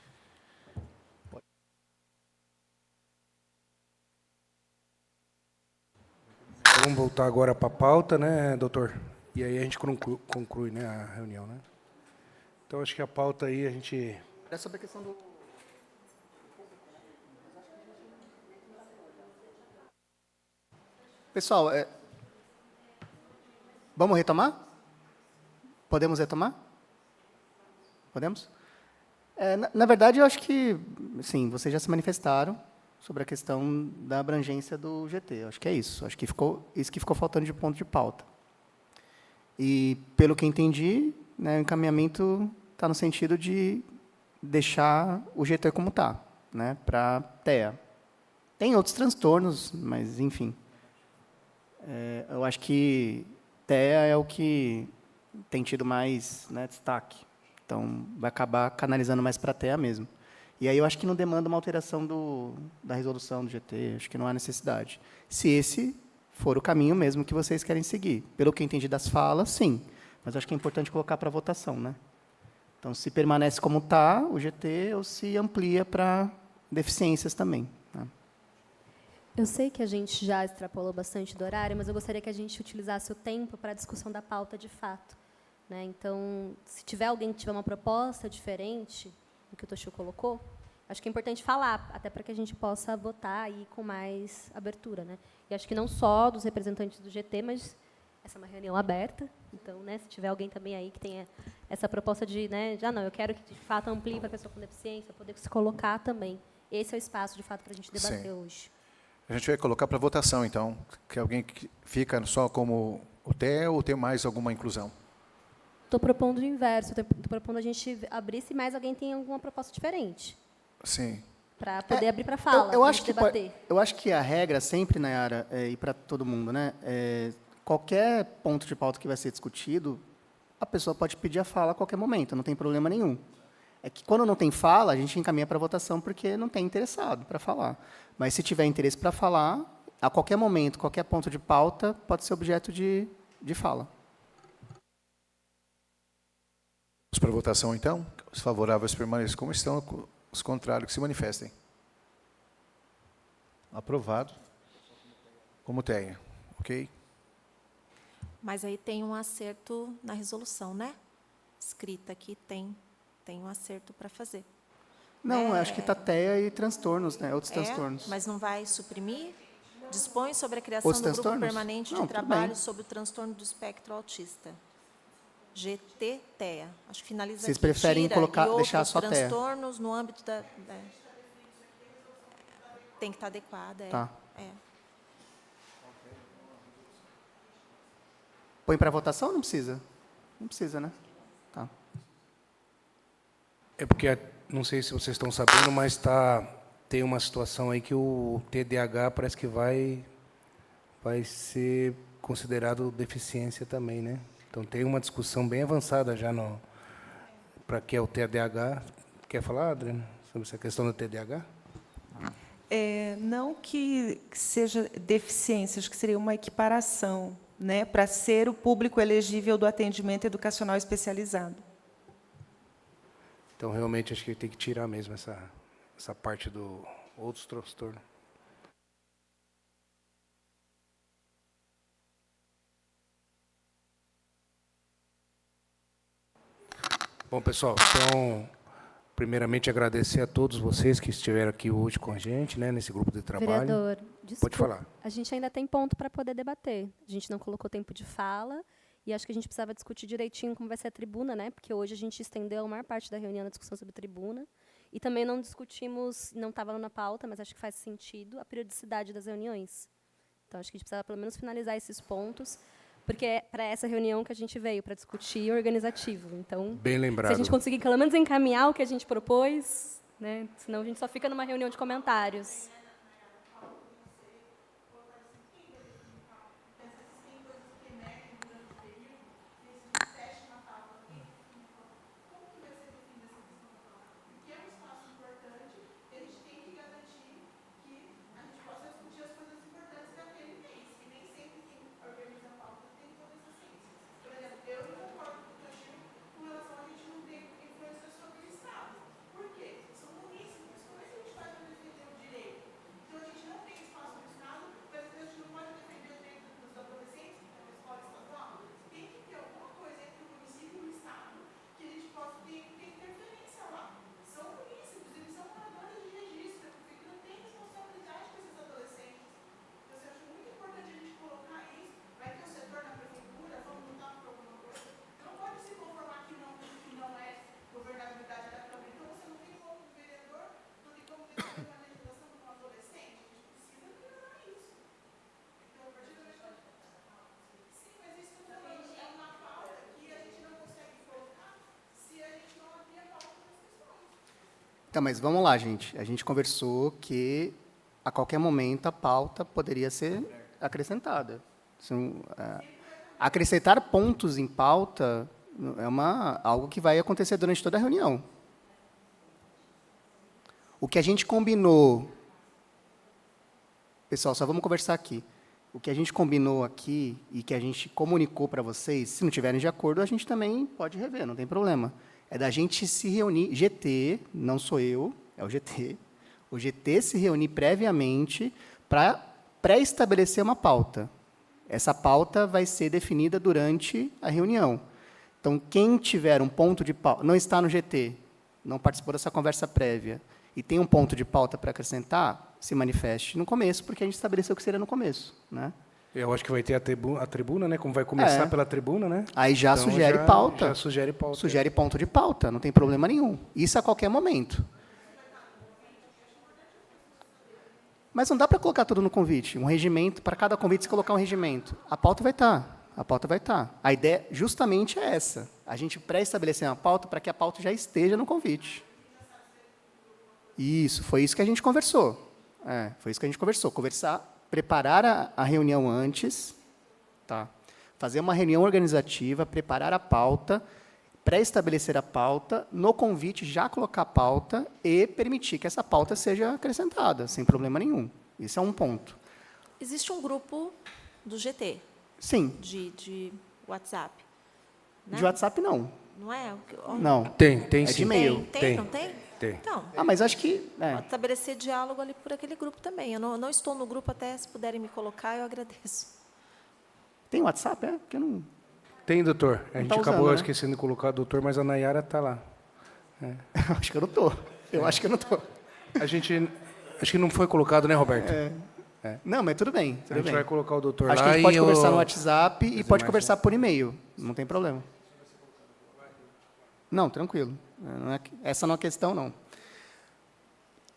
Vamos voltar agora para a pauta, né, doutor? E aí a gente conclui, né, a reunião, né? Então, acho que a pauta aí a gente... É sobre a questão do... Pessoal, vamos retomar? Podemos retomar? Podemos? Na verdade, eu acho que, sim, vocês já se manifestaram sobre a questão da abrangência do GT. Eu acho que é isso. Acho que isso que ficou faltando de ponto de pauta. E, pelo que entendi, né, o encaminhamento está no sentido de deixar o GT como está, né, para TEA. Tem outros transtornos, mas, enfim. Eu acho que TEA é o que tem tido mais, né, destaque. Então, vai acabar canalizando mais para a TEA mesmo. E aí eu acho que não demanda uma alteração da resolução do GT, acho que não há necessidade. Se esse for o caminho mesmo que vocês querem seguir. Pelo que eu entendi das falas, sim. Mas acho que é importante colocar para votação, né? Então, se permanece como está o GT, ou se amplia para deficiências também, né? Eu sei que a gente já extrapolou bastante do horário, mas eu gostaria que a gente utilizasse o tempo para a discussão da pauta de fato, né? Então, se tiver alguém que tiver uma proposta diferente do que o Toshio colocou, acho que é importante falar, até para que a gente possa votar aí com mais abertura, né? E acho que não só dos representantes do GT, mas essa é uma reunião aberta, então, né, se tiver alguém também aí que tenha essa proposta de, né, não, eu quero que de fato amplie para a pessoa com deficiência, poder se colocar também. Esse é o espaço, de fato, para a gente debater Sim. hoje. A gente vai colocar para votação, então, que alguém que fica só como o TEA ou tem mais alguma inclusão? Estou propondo o inverso, estou propondo a gente abrir se mais alguém tem alguma proposta diferente. Sim. Para poder abrir para fala, eu para acho que debater. Eu acho que a regra sempre, Nayara, e para todo mundo, né, qualquer ponto de pauta que vai ser discutido, a pessoa pode pedir a fala a qualquer momento, não tem problema nenhum. É que quando não tem fala, a gente encaminha para votação porque não tem interessado para falar. Mas se tiver interesse para falar, a qualquer momento, qualquer ponto de pauta pode ser objeto de fala. Vamos para a votação, então? Os favoráveis permaneçam como estão, os contrários que se manifestem. Aprovado. Como TEA, ok? Mas aí tem um acerto na resolução, né? Escrita aqui tem um acerto para fazer. Não, acho que está TEA e transtornos, né? Outros transtornos. Mas não vai suprimir? Dispõe sobre a criação Outros do grupo transtornos? permanente Não, de tudo trabalho bem. sobre o transtorno do espectro autista. GT-TEA. Acho que finaliza Vocês aqui, preferem tira, colocar- e outros deixar só TEA? transtornos no âmbito da... Tem que estar adequada. Tá. É. Põe para votação ou não precisa? Não precisa, né? Tá. É porque, não sei se vocês estão sabendo, mas tem uma situação aí que o TDAH parece que vai ser considerado deficiência também, né? Então, tem uma discussão bem avançada já para que é o TDAH. Quer falar, Adriano, sobre essa questão do TDAH? Não que seja deficiência, acho que seria uma equiparação, né, para ser o público elegível do atendimento educacional especializado. Então, realmente, acho que tem que tirar mesmo essa parte do outros transtornos. Bom, pessoal, então, primeiramente, agradecer a todos vocês que estiveram aqui hoje com a gente, né, nesse grupo de trabalho. Vereador, desculpa, pode falar. A gente ainda tem ponto para poder debater. A gente não colocou tempo de fala e acho que a gente precisava discutir direitinho como vai ser a tribuna, né? Porque hoje a gente estendeu a maior parte da reunião na discussão sobre tribuna e também não discutimos, não estava na pauta, mas acho que faz sentido, a periodicidade das reuniões. Então, acho que a gente precisava pelo menos finalizar esses pontos, porque é para essa reunião que a gente veio, para discutir organizativo. Então, bem lembrado. Se a gente conseguir pelo menos encaminhar o que a gente propôs, né? Senão a gente só fica numa reunião de comentários. Então, mas vamos lá, gente. A gente conversou que, a qualquer momento, a pauta poderia ser acrescentada. Acrescentar pontos em pauta é algo que vai acontecer durante toda a reunião. O que a gente combinou... Pessoal, só vamos conversar aqui. O que a gente combinou aqui e que a gente comunicou para vocês, se não tiverem de acordo, a gente também pode rever, não tem problema. É da gente se reunir, GT, não sou eu, é o GT. O GT se reunir previamente para pré-estabelecer uma pauta. Essa pauta vai ser definida durante a reunião. Então, quem tiver um ponto de pauta, não está no GT, não participou dessa conversa prévia, e tem um ponto de pauta para acrescentar, se manifeste no começo, porque a gente estabeleceu que seria no começo, né? Eu acho que vai ter a tribuna, né? Como vai começar pela tribuna, né? Aí já então, sugere pauta. Já sugere pauta. Sugere ponto de pauta, não tem problema nenhum. Isso a qualquer momento. Mas não dá para colocar tudo no convite. Um regimento, para cada convite se colocar um regimento. A pauta vai estar. A pauta vai estar. A ideia justamente é essa. A gente pré-estabelecer uma pauta para que a pauta já esteja no convite. Isso, foi isso que a gente conversou. Foi isso que a gente conversou. Preparar a reunião antes, tá? Fazer uma reunião organizativa, preparar a pauta, pré-estabelecer a pauta, no convite já colocar a pauta e permitir que essa pauta seja acrescentada, sem problema nenhum. Isso é um ponto. Existe um grupo do GT? Sim. De WhatsApp? Né? De WhatsApp, não. Não é? Não. Tem é sim. de e-mail. Tem, não tem? Tem. Então, mas acho que... pode estabelecer diálogo ali por aquele grupo também. Eu não estou no grupo, até se puderem me colocar, eu agradeço. Tem WhatsApp, Porque eu não... Tem, doutor. A gente acabou usando, né? esquecendo de colocar o doutor, mas a Nayara está lá. Acho que eu não estou. Acho que eu não estou. Acho que não foi colocado, né, Roberto? Não, mas tudo bem. A gente vai colocar o doutor lá. Acho que a gente pode conversar no WhatsApp e pode conversar por e-mail. Não tem problema. Não, tranquilo. Essa não é a questão, não.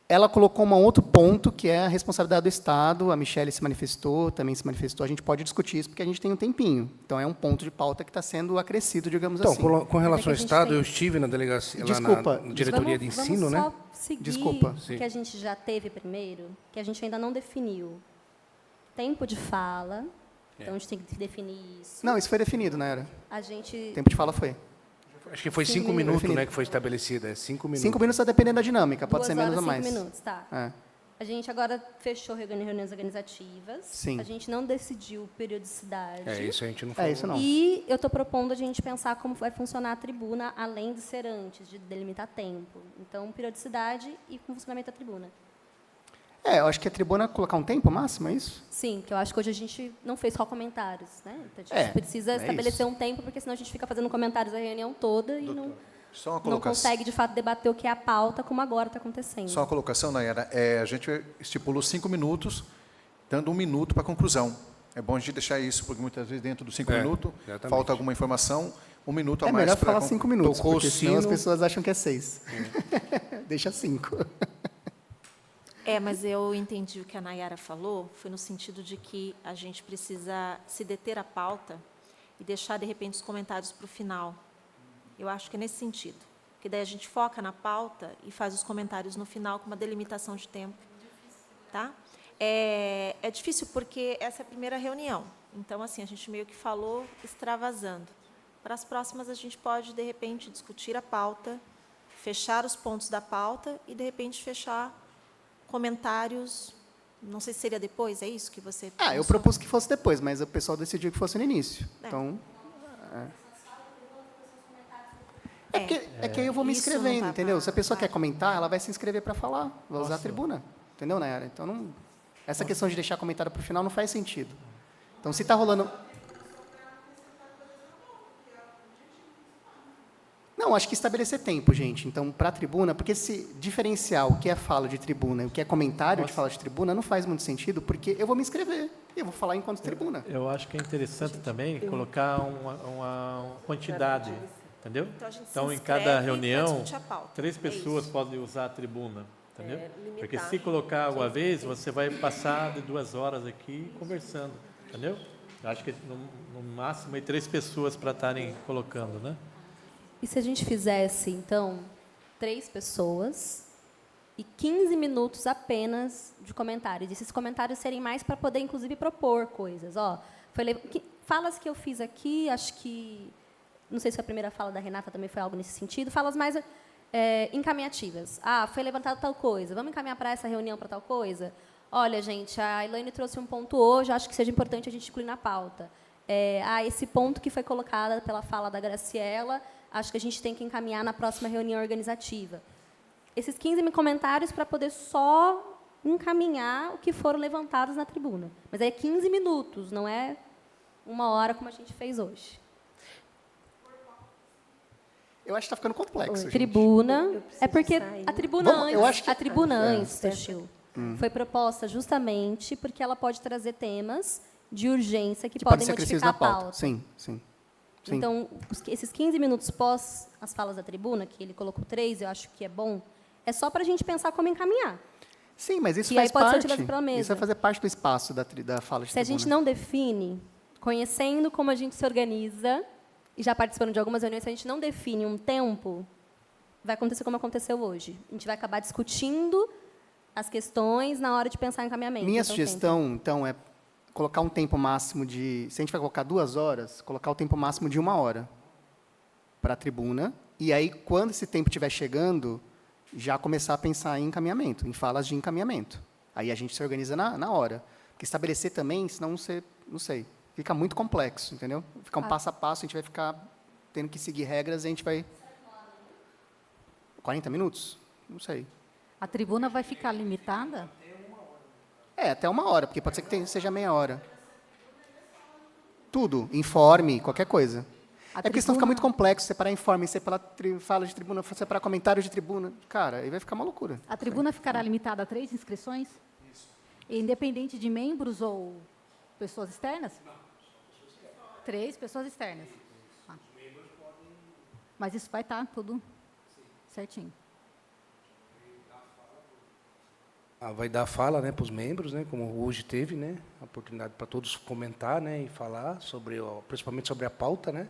Ela colocou um outro ponto, que é a responsabilidade do Estado. A Michele se manifestou, também se manifestou. A gente pode discutir isso, porque a gente tem um tempinho. Então, é um ponto de pauta que está sendo acrescido, digamos assim. Então, com relação ao Estado, eu estive na delegacia, lá na diretoria de ensino, né? Vamos só seguir o que a gente já teve primeiro, que a gente ainda não definiu. Tempo de fala. Então, a gente tem que definir isso. Não, isso foi definido, né, Era? Tempo de fala foi. Acho que foi 5 minutos, né, que foi estabelecida. 5 minutos. 5 minutos está dependendo da dinâmica, pode ser menos ou mais. 5 minutos, tá. A gente agora fechou reuniões organizativas. Sim. A gente não decidiu periodicidade. Isso a gente não falou. Isso não. E eu estou propondo a gente pensar como vai funcionar a tribuna, além de ser antes, de delimitar tempo. Então, periodicidade e com funcionamento da tribuna. Eu acho que a tribuna colocar um tempo máximo, é isso? Sim, que eu acho que hoje a gente não fez só comentários, né? Então, a gente precisa estabelecer um tempo, porque senão a gente fica fazendo comentários a reunião toda e Só uma não consegue, de fato, debater o que é a pauta, como agora está acontecendo. Só uma colocação, Nayara. A gente estipulou 5 minutos, dando 1 minuto para a conclusão. É bom a gente deixar isso, porque muitas vezes dentro dos 5 minutos falta alguma informação, 1 minuto a mais. É melhor falar 5 minutos, porque senão as sino. pessoas acham que é 6. Deixa 5. Mas eu entendi o que a Nayara falou, foi no sentido de que a gente precisa se deter à pauta e deixar, de repente, os comentários para o final. Eu acho que é nesse sentido. Porque daí a gente foca na pauta e faz os comentários no final com uma delimitação de tempo. Tá? É difícil porque essa é a primeira reunião. Então, assim, a gente meio que falou extravasando. Para as próximas, a gente pode, de repente, discutir a pauta, fechar os pontos da pauta e, de repente, fechar comentários. Não sei se seria depois, é isso que você pensou? Eu propus que fosse depois, mas o pessoal decidiu que fosse no início. Então, É que aí eu vou me inscrevendo, entendeu? Se a pessoa quer comentar, ela vai se inscrever para falar, vai usar a tribuna. Entendeu, Nayara? Então, essa questão de deixar comentário para o final não faz sentido. Então, se está rolando... Não, acho que estabelecer tempo, gente. Então, para a tribuna, porque se diferenciar o que é fala de tribuna e o que é comentário de fala de tribuna não faz muito sentido, porque eu vou me inscrever e eu vou falar enquanto tribuna. Eu acho que é interessante também colocar uma quantidade, entendeu? Então, em cada reunião, 3 pessoas podem usar a tribuna, entendeu? Porque se colocar uma vez, você vai passar de 2 horas aqui conversando, entendeu? Eu acho que no máximo 3 pessoas para estarem colocando, né? E se a gente fizesse, então, 3 pessoas e 15 minutos apenas de comentários? E esses comentários serem mais para poder, inclusive, propor coisas. Falas que eu fiz aqui, acho que... Não sei se a primeira fala da Renata também foi algo nesse sentido. Falas mais encaminhativas. Foi levantado tal coisa. Vamos encaminhar para essa reunião para tal coisa? Olha, gente, a Elaine trouxe um ponto hoje, acho que seja importante a gente incluir na pauta. Esse ponto que foi colocado pela fala da Graciela... Acho que a gente tem que encaminhar na próxima reunião organizativa. Esses 15 comentários para poder só encaminhar o que foram levantados na tribuna. Mas é 15 minutos, não é 1 hora como a gente fez hoje. Eu acho que está ficando complexo, gente. Tribuna. É porque a tribuna antes, Toshio, foi proposta justamente porque ela pode trazer temas de urgência que podem modificar a pauta. Sim. Então, esses 15 minutos pós as falas da tribuna, que ele colocou 3, eu acho que é bom, é só para a gente pensar como encaminhar. Sim, mas isso faz parte. Isso vai fazer parte do espaço da fala de tribuna. Se a gente não define, conhecendo como a gente se organiza, e já participando de algumas reuniões, se a gente não define um tempo, vai acontecer como aconteceu hoje. A gente vai acabar discutindo as questões na hora de pensar em encaminhamento. Minha sugestão, então, é colocar um tempo máximo de... Se a gente vai colocar 2 horas, colocar o tempo máximo de 1 hora para a tribuna. E aí, quando esse tempo estiver chegando, já começar a pensar em encaminhamento, em falas de encaminhamento. Aí a gente se organiza na hora. Porque estabelecer também, senão você... Não sei. Fica muito complexo, entendeu? Fica um passo a passo, a gente vai ficar tendo que seguir regras e a gente vai... 40 minutos? Não sei. A tribuna vai ficar limitada? Até 1 hora, porque pode ser que seja meia hora. Tudo, informe, qualquer coisa. Porque senão fica muito complexo, separar informe, separar fala de tribuna, separar comentário de tribuna. Cara, aí vai ficar uma loucura. A tribuna ficará limitada a 3 inscrições? Isso. Independente de membros ou pessoas externas? 3 pessoas externas. Mas isso vai estar tudo certinho. Vai dar fala, né, para os membros, né, como hoje teve, né, a oportunidade para todos comentar, né, e falar principalmente sobre a pauta, né,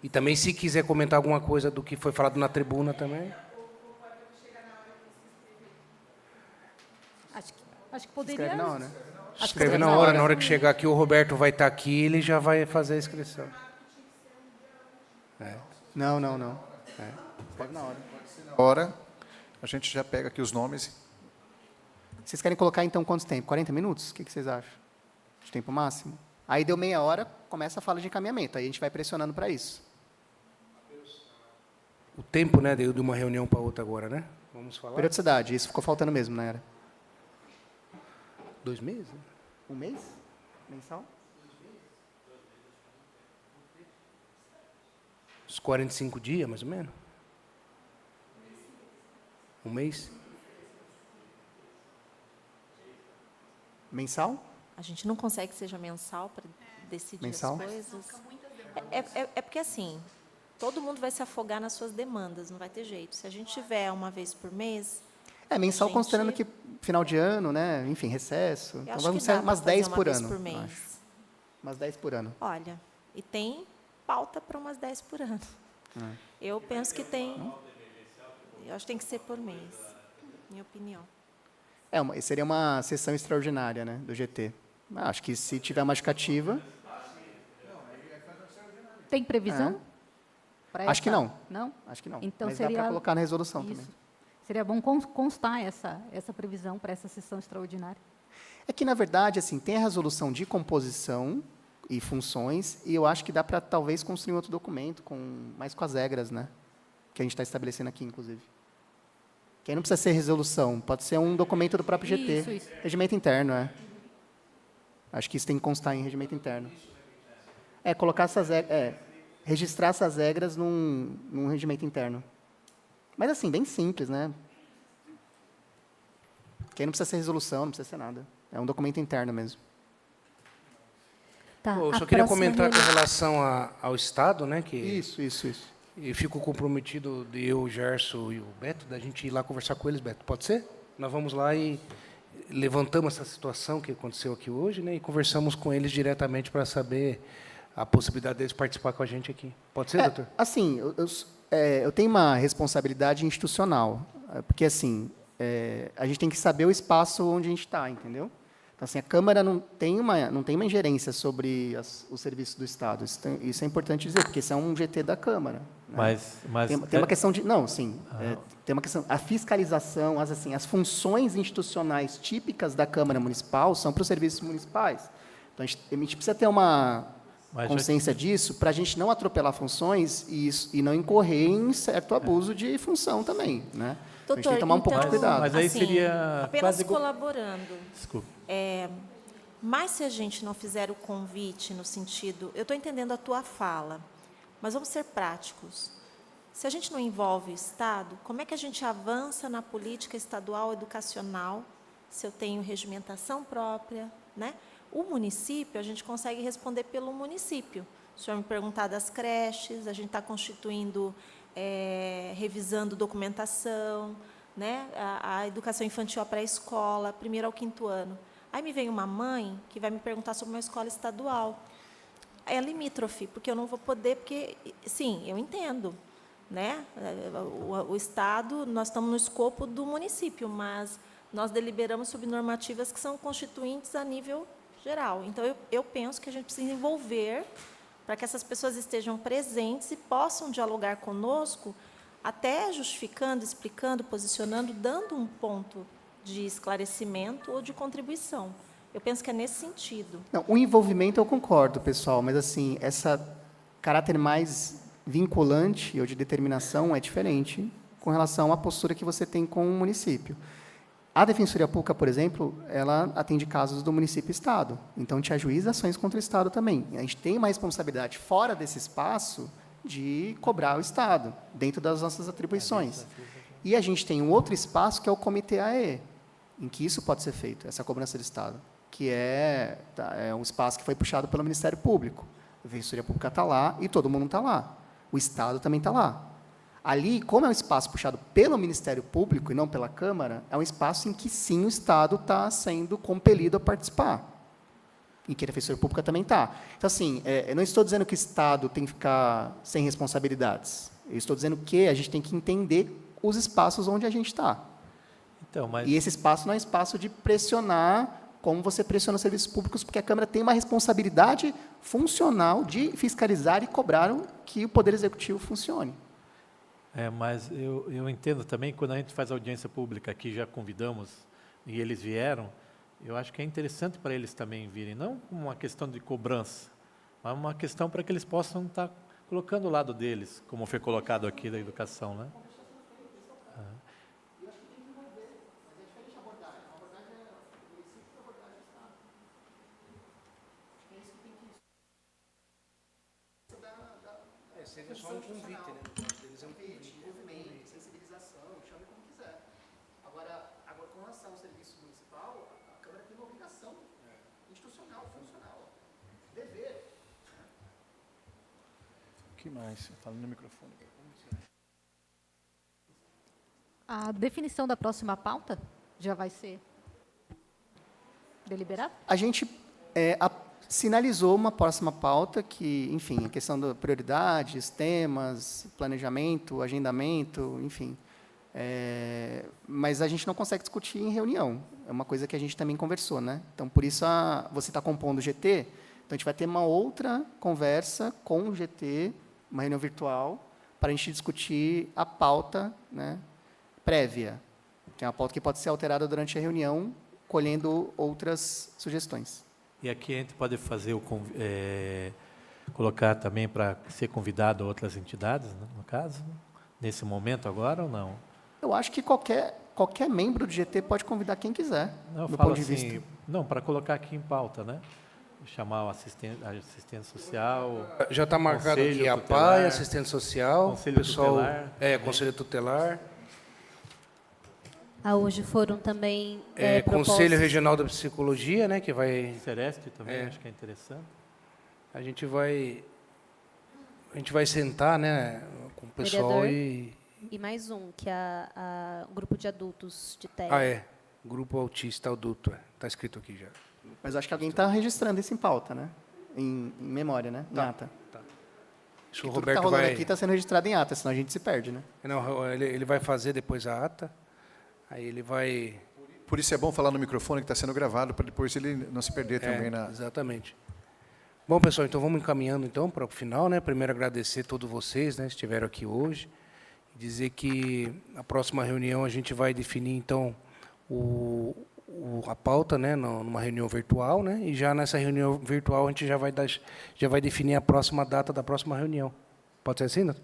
e também se quiser comentar alguma coisa do que foi falado na tribuna também. Acho que poderia. Escreve na hora. Escreve na hora que chegar aqui o Roberto vai estar aqui, ele já vai fazer a inscrição. Não. Escreve na hora. Na hora, a gente já pega aqui os nomes. Vocês querem colocar, então, quanto tempo? 40 minutos? O que vocês acham? De tempo máximo? Aí deu meia hora, começa a fala de encaminhamento. Aí a gente vai pressionando para isso. O tempo, né, de uma reunião para outra agora, né? Vamos falar? Periodicidade, isso ficou faltando mesmo, né? 2 meses? Né? 1 mês? Mensal? Uns 45 dias, mais ou menos? 1 mês? Mensal? A gente não consegue que seja mensal para decidir Mensal? as coisas. É porque, assim, todo mundo vai se afogar nas suas demandas, não vai ter jeito. Se a gente tiver uma vez por mês... Mensal, gente... considerando que final de ano, né? Enfim, recesso. Então acho vamos que ser dá umas pra fazer 10 uma por vez ano. por mês. Acho. Umas 10 por ano. Olha, e tem pauta para umas 10 por ano. Eu penso que tem... Eu acho que tem que ser por mês, minha opinião. Seria uma sessão extraordinária, né, do GT. Acho que se tiver uma justificativa... Tem previsão? Acho que não. Não? Acho que não. Então mas seria... dá para colocar na resolução Isso. também. Seria bom constar essa previsão para essa sessão extraordinária. É que, na verdade, assim, tem a resolução de composição e funções, e eu acho que dá para, talvez, construir um outro documento, mais com as regras, né? Que a gente está estabelecendo aqui, inclusive. Que aí não precisa ser resolução, pode ser um documento do próprio GT. Isso. Regimento interno, Acho que isso tem que constar em regimento interno. Colocar essas regras... registrar essas regras num regimento interno. Mas, assim, bem simples, né? Que aí não precisa ser resolução, não precisa ser nada. É um documento interno mesmo. Tá, Eu só queria comentar com relação ao Estado, né? Que Isso. E fico comprometido de eu, o Gerson e o Beto, da gente ir lá conversar com eles, Beto. Pode ser? Nós vamos lá e levantamos essa situação que aconteceu aqui hoje, né? E conversamos com eles diretamente para saber a possibilidade deles participar com a gente aqui. Pode ser, doutor? Assim, eu tenho uma responsabilidade institucional, porque, assim, a gente tem que saber o espaço onde a gente está, entendeu? Então, assim, a Câmara não tem uma ingerência sobre os serviços do Estado. Isso é importante dizer, porque isso é um GT da Câmara. Né? Mas tem uma questão de... Não, sim. Tem uma questão... A fiscalização, as funções institucionais típicas da Câmara Municipal são para os serviços municipais. Então, a gente precisa ter uma consciência disso para a gente não atropelar funções e não incorrer em certo abuso de função também, né? Doutor, a gente tem que tomar um pouco de cuidado. Mas aí assim, seria apenas quase... colaborando. Desculpa. Mas se a gente não fizer o convite no sentido... Eu estou entendendo a tua fala, mas vamos ser práticos. Se a gente não envolve o Estado, como é que a gente avança na política estadual educacional se eu tenho regimentação própria, né? O município, a gente consegue responder pelo município. O senhor me perguntar das creches, a gente está constituindo, revisando documentação, né? A educação infantil, a pré-escola, 1º ao 5º ano. Aí me vem uma mãe que vai me perguntar sobre uma escola estadual. É limítrofe, porque eu não vou poder, porque, sim, eu entendo, né? O Estado, nós estamos no escopo do município, mas nós deliberamos sobre normativas que são constituintes a nível geral. Então, eu penso que a gente precisa envolver para que essas pessoas estejam presentes e possam dialogar conosco, até justificando, explicando, posicionando, dando um ponto de esclarecimento ou de contribuição. Eu penso que é nesse sentido. Não, o envolvimento eu concordo, pessoal, mas, assim, esse caráter mais vinculante ou de determinação é diferente com relação à postura que você tem com o município. A Defensoria Pública, por exemplo, ela atende casos do município e Estado. Então, te ajuiza ações contra o Estado também. A gente tem uma responsabilidade fora desse espaço de cobrar o Estado, dentro das nossas atribuições. E a gente tem um outro espaço, que é o Comitê AE, em que isso pode ser feito, essa cobrança do Estado, que é um espaço que foi puxado pelo Ministério Público. A Defensoria Pública está lá e todo mundo está lá. O Estado também está lá. Ali, como é um espaço puxado pelo Ministério Público e não pela Câmara, é um espaço em que, sim, o Estado está sendo compelido a participar, em que a Defensoria Pública também está. Então, assim, eu não estou dizendo que o Estado tem que ficar sem responsabilidades. Eu estou dizendo que a gente tem que entender os espaços onde a gente está. Então, E esse espaço não é um espaço de pressionar como você pressiona os serviços públicos, porque a Câmara tem uma responsabilidade funcional de fiscalizar e cobrar que o Poder Executivo funcione. Mas eu entendo também, quando a gente faz audiência pública aqui, já convidamos e eles vieram, eu acho que é interessante para eles também virem, não como uma questão de cobrança, mas uma questão para que eles possam estar colocando o lado deles, como foi colocado aqui da educação, né? Seria só um convite, né? Eles é um convite. Movimento, sensibilização, chame como quiser. Agora, com relação ao serviço municipal, a Câmara tem uma obrigação institucional, funcional, dever. O que mais? Fala no microfone. A definição da próxima pauta já vai ser deliberada? A gente sinalizou uma próxima pauta que, enfim, a questão das prioridades, temas, planejamento, agendamento, enfim. Mas a gente não consegue discutir em reunião. É uma coisa que a gente também conversou, né? Então, por isso, você está compondo o GT, então a gente vai ter uma outra conversa com o GT, uma reunião virtual, para a gente discutir a pauta, né, prévia. Que é uma pauta que pode ser alterada durante a reunião, colhendo outras sugestões. E aqui a gente pode fazer colocar também para ser convidado outras entidades, né, no caso, nesse momento agora ou não? Eu acho que qualquer membro do GT pode convidar quem quiser, Não, do falo ponto de assim, vista. não, para colocar aqui em pauta, né? Chamar o assistente social. Já está marcado aqui a tutelar, PAI, assistente social, conselho pessoal, tutelar. conselho tutelar, Hoje foram também Conselho Regional da Psicologia, né, que vai... Sereste também, acho que é interessante. A gente vai sentar, né, com o pessoal Vereador, e mais um, que é o grupo de adultos de TEA. Grupo Autista Adulto, está escrito aqui já. Mas acho que alguém está registrando isso em pauta, né? Em memória, né? Em ata. Tá. Isso Tudo o que Roberto está rolando vai... aqui está sendo registrado em ata, senão a gente se perde, né? Não, ele vai fazer depois a ata, aí ele vai... Por isso é bom falar no microfone que está sendo gravado, para depois ele não se perder também na... Exatamente. Bom, pessoal, então vamos encaminhando então para o final, né? Primeiro agradecer a todos vocês, né, que estiveram aqui hoje, dizer que na próxima reunião a gente vai definir então a pauta, né, numa reunião virtual, né? E já nessa reunião virtual a gente já vai definir a próxima data da próxima reunião. Pode ser assim, doutor?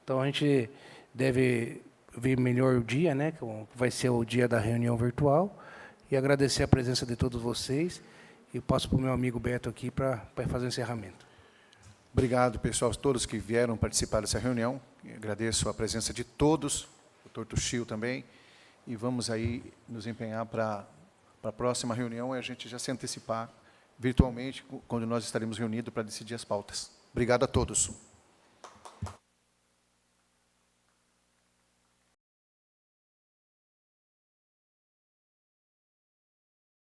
Então a gente deve ver melhor o dia, né, que vai ser o dia da reunião virtual, e agradecer a presença de todos vocês. E passo para o meu amigo Beto aqui para fazer o encerramento. Obrigado, pessoal, todos que vieram participar dessa reunião. Agradeço a presença de todos, o doutor Tuxil também, e vamos aí nos empenhar para a próxima reunião e a gente já se antecipar virtualmente, quando nós estaremos reunidos para decidir as pautas. Obrigado a todos.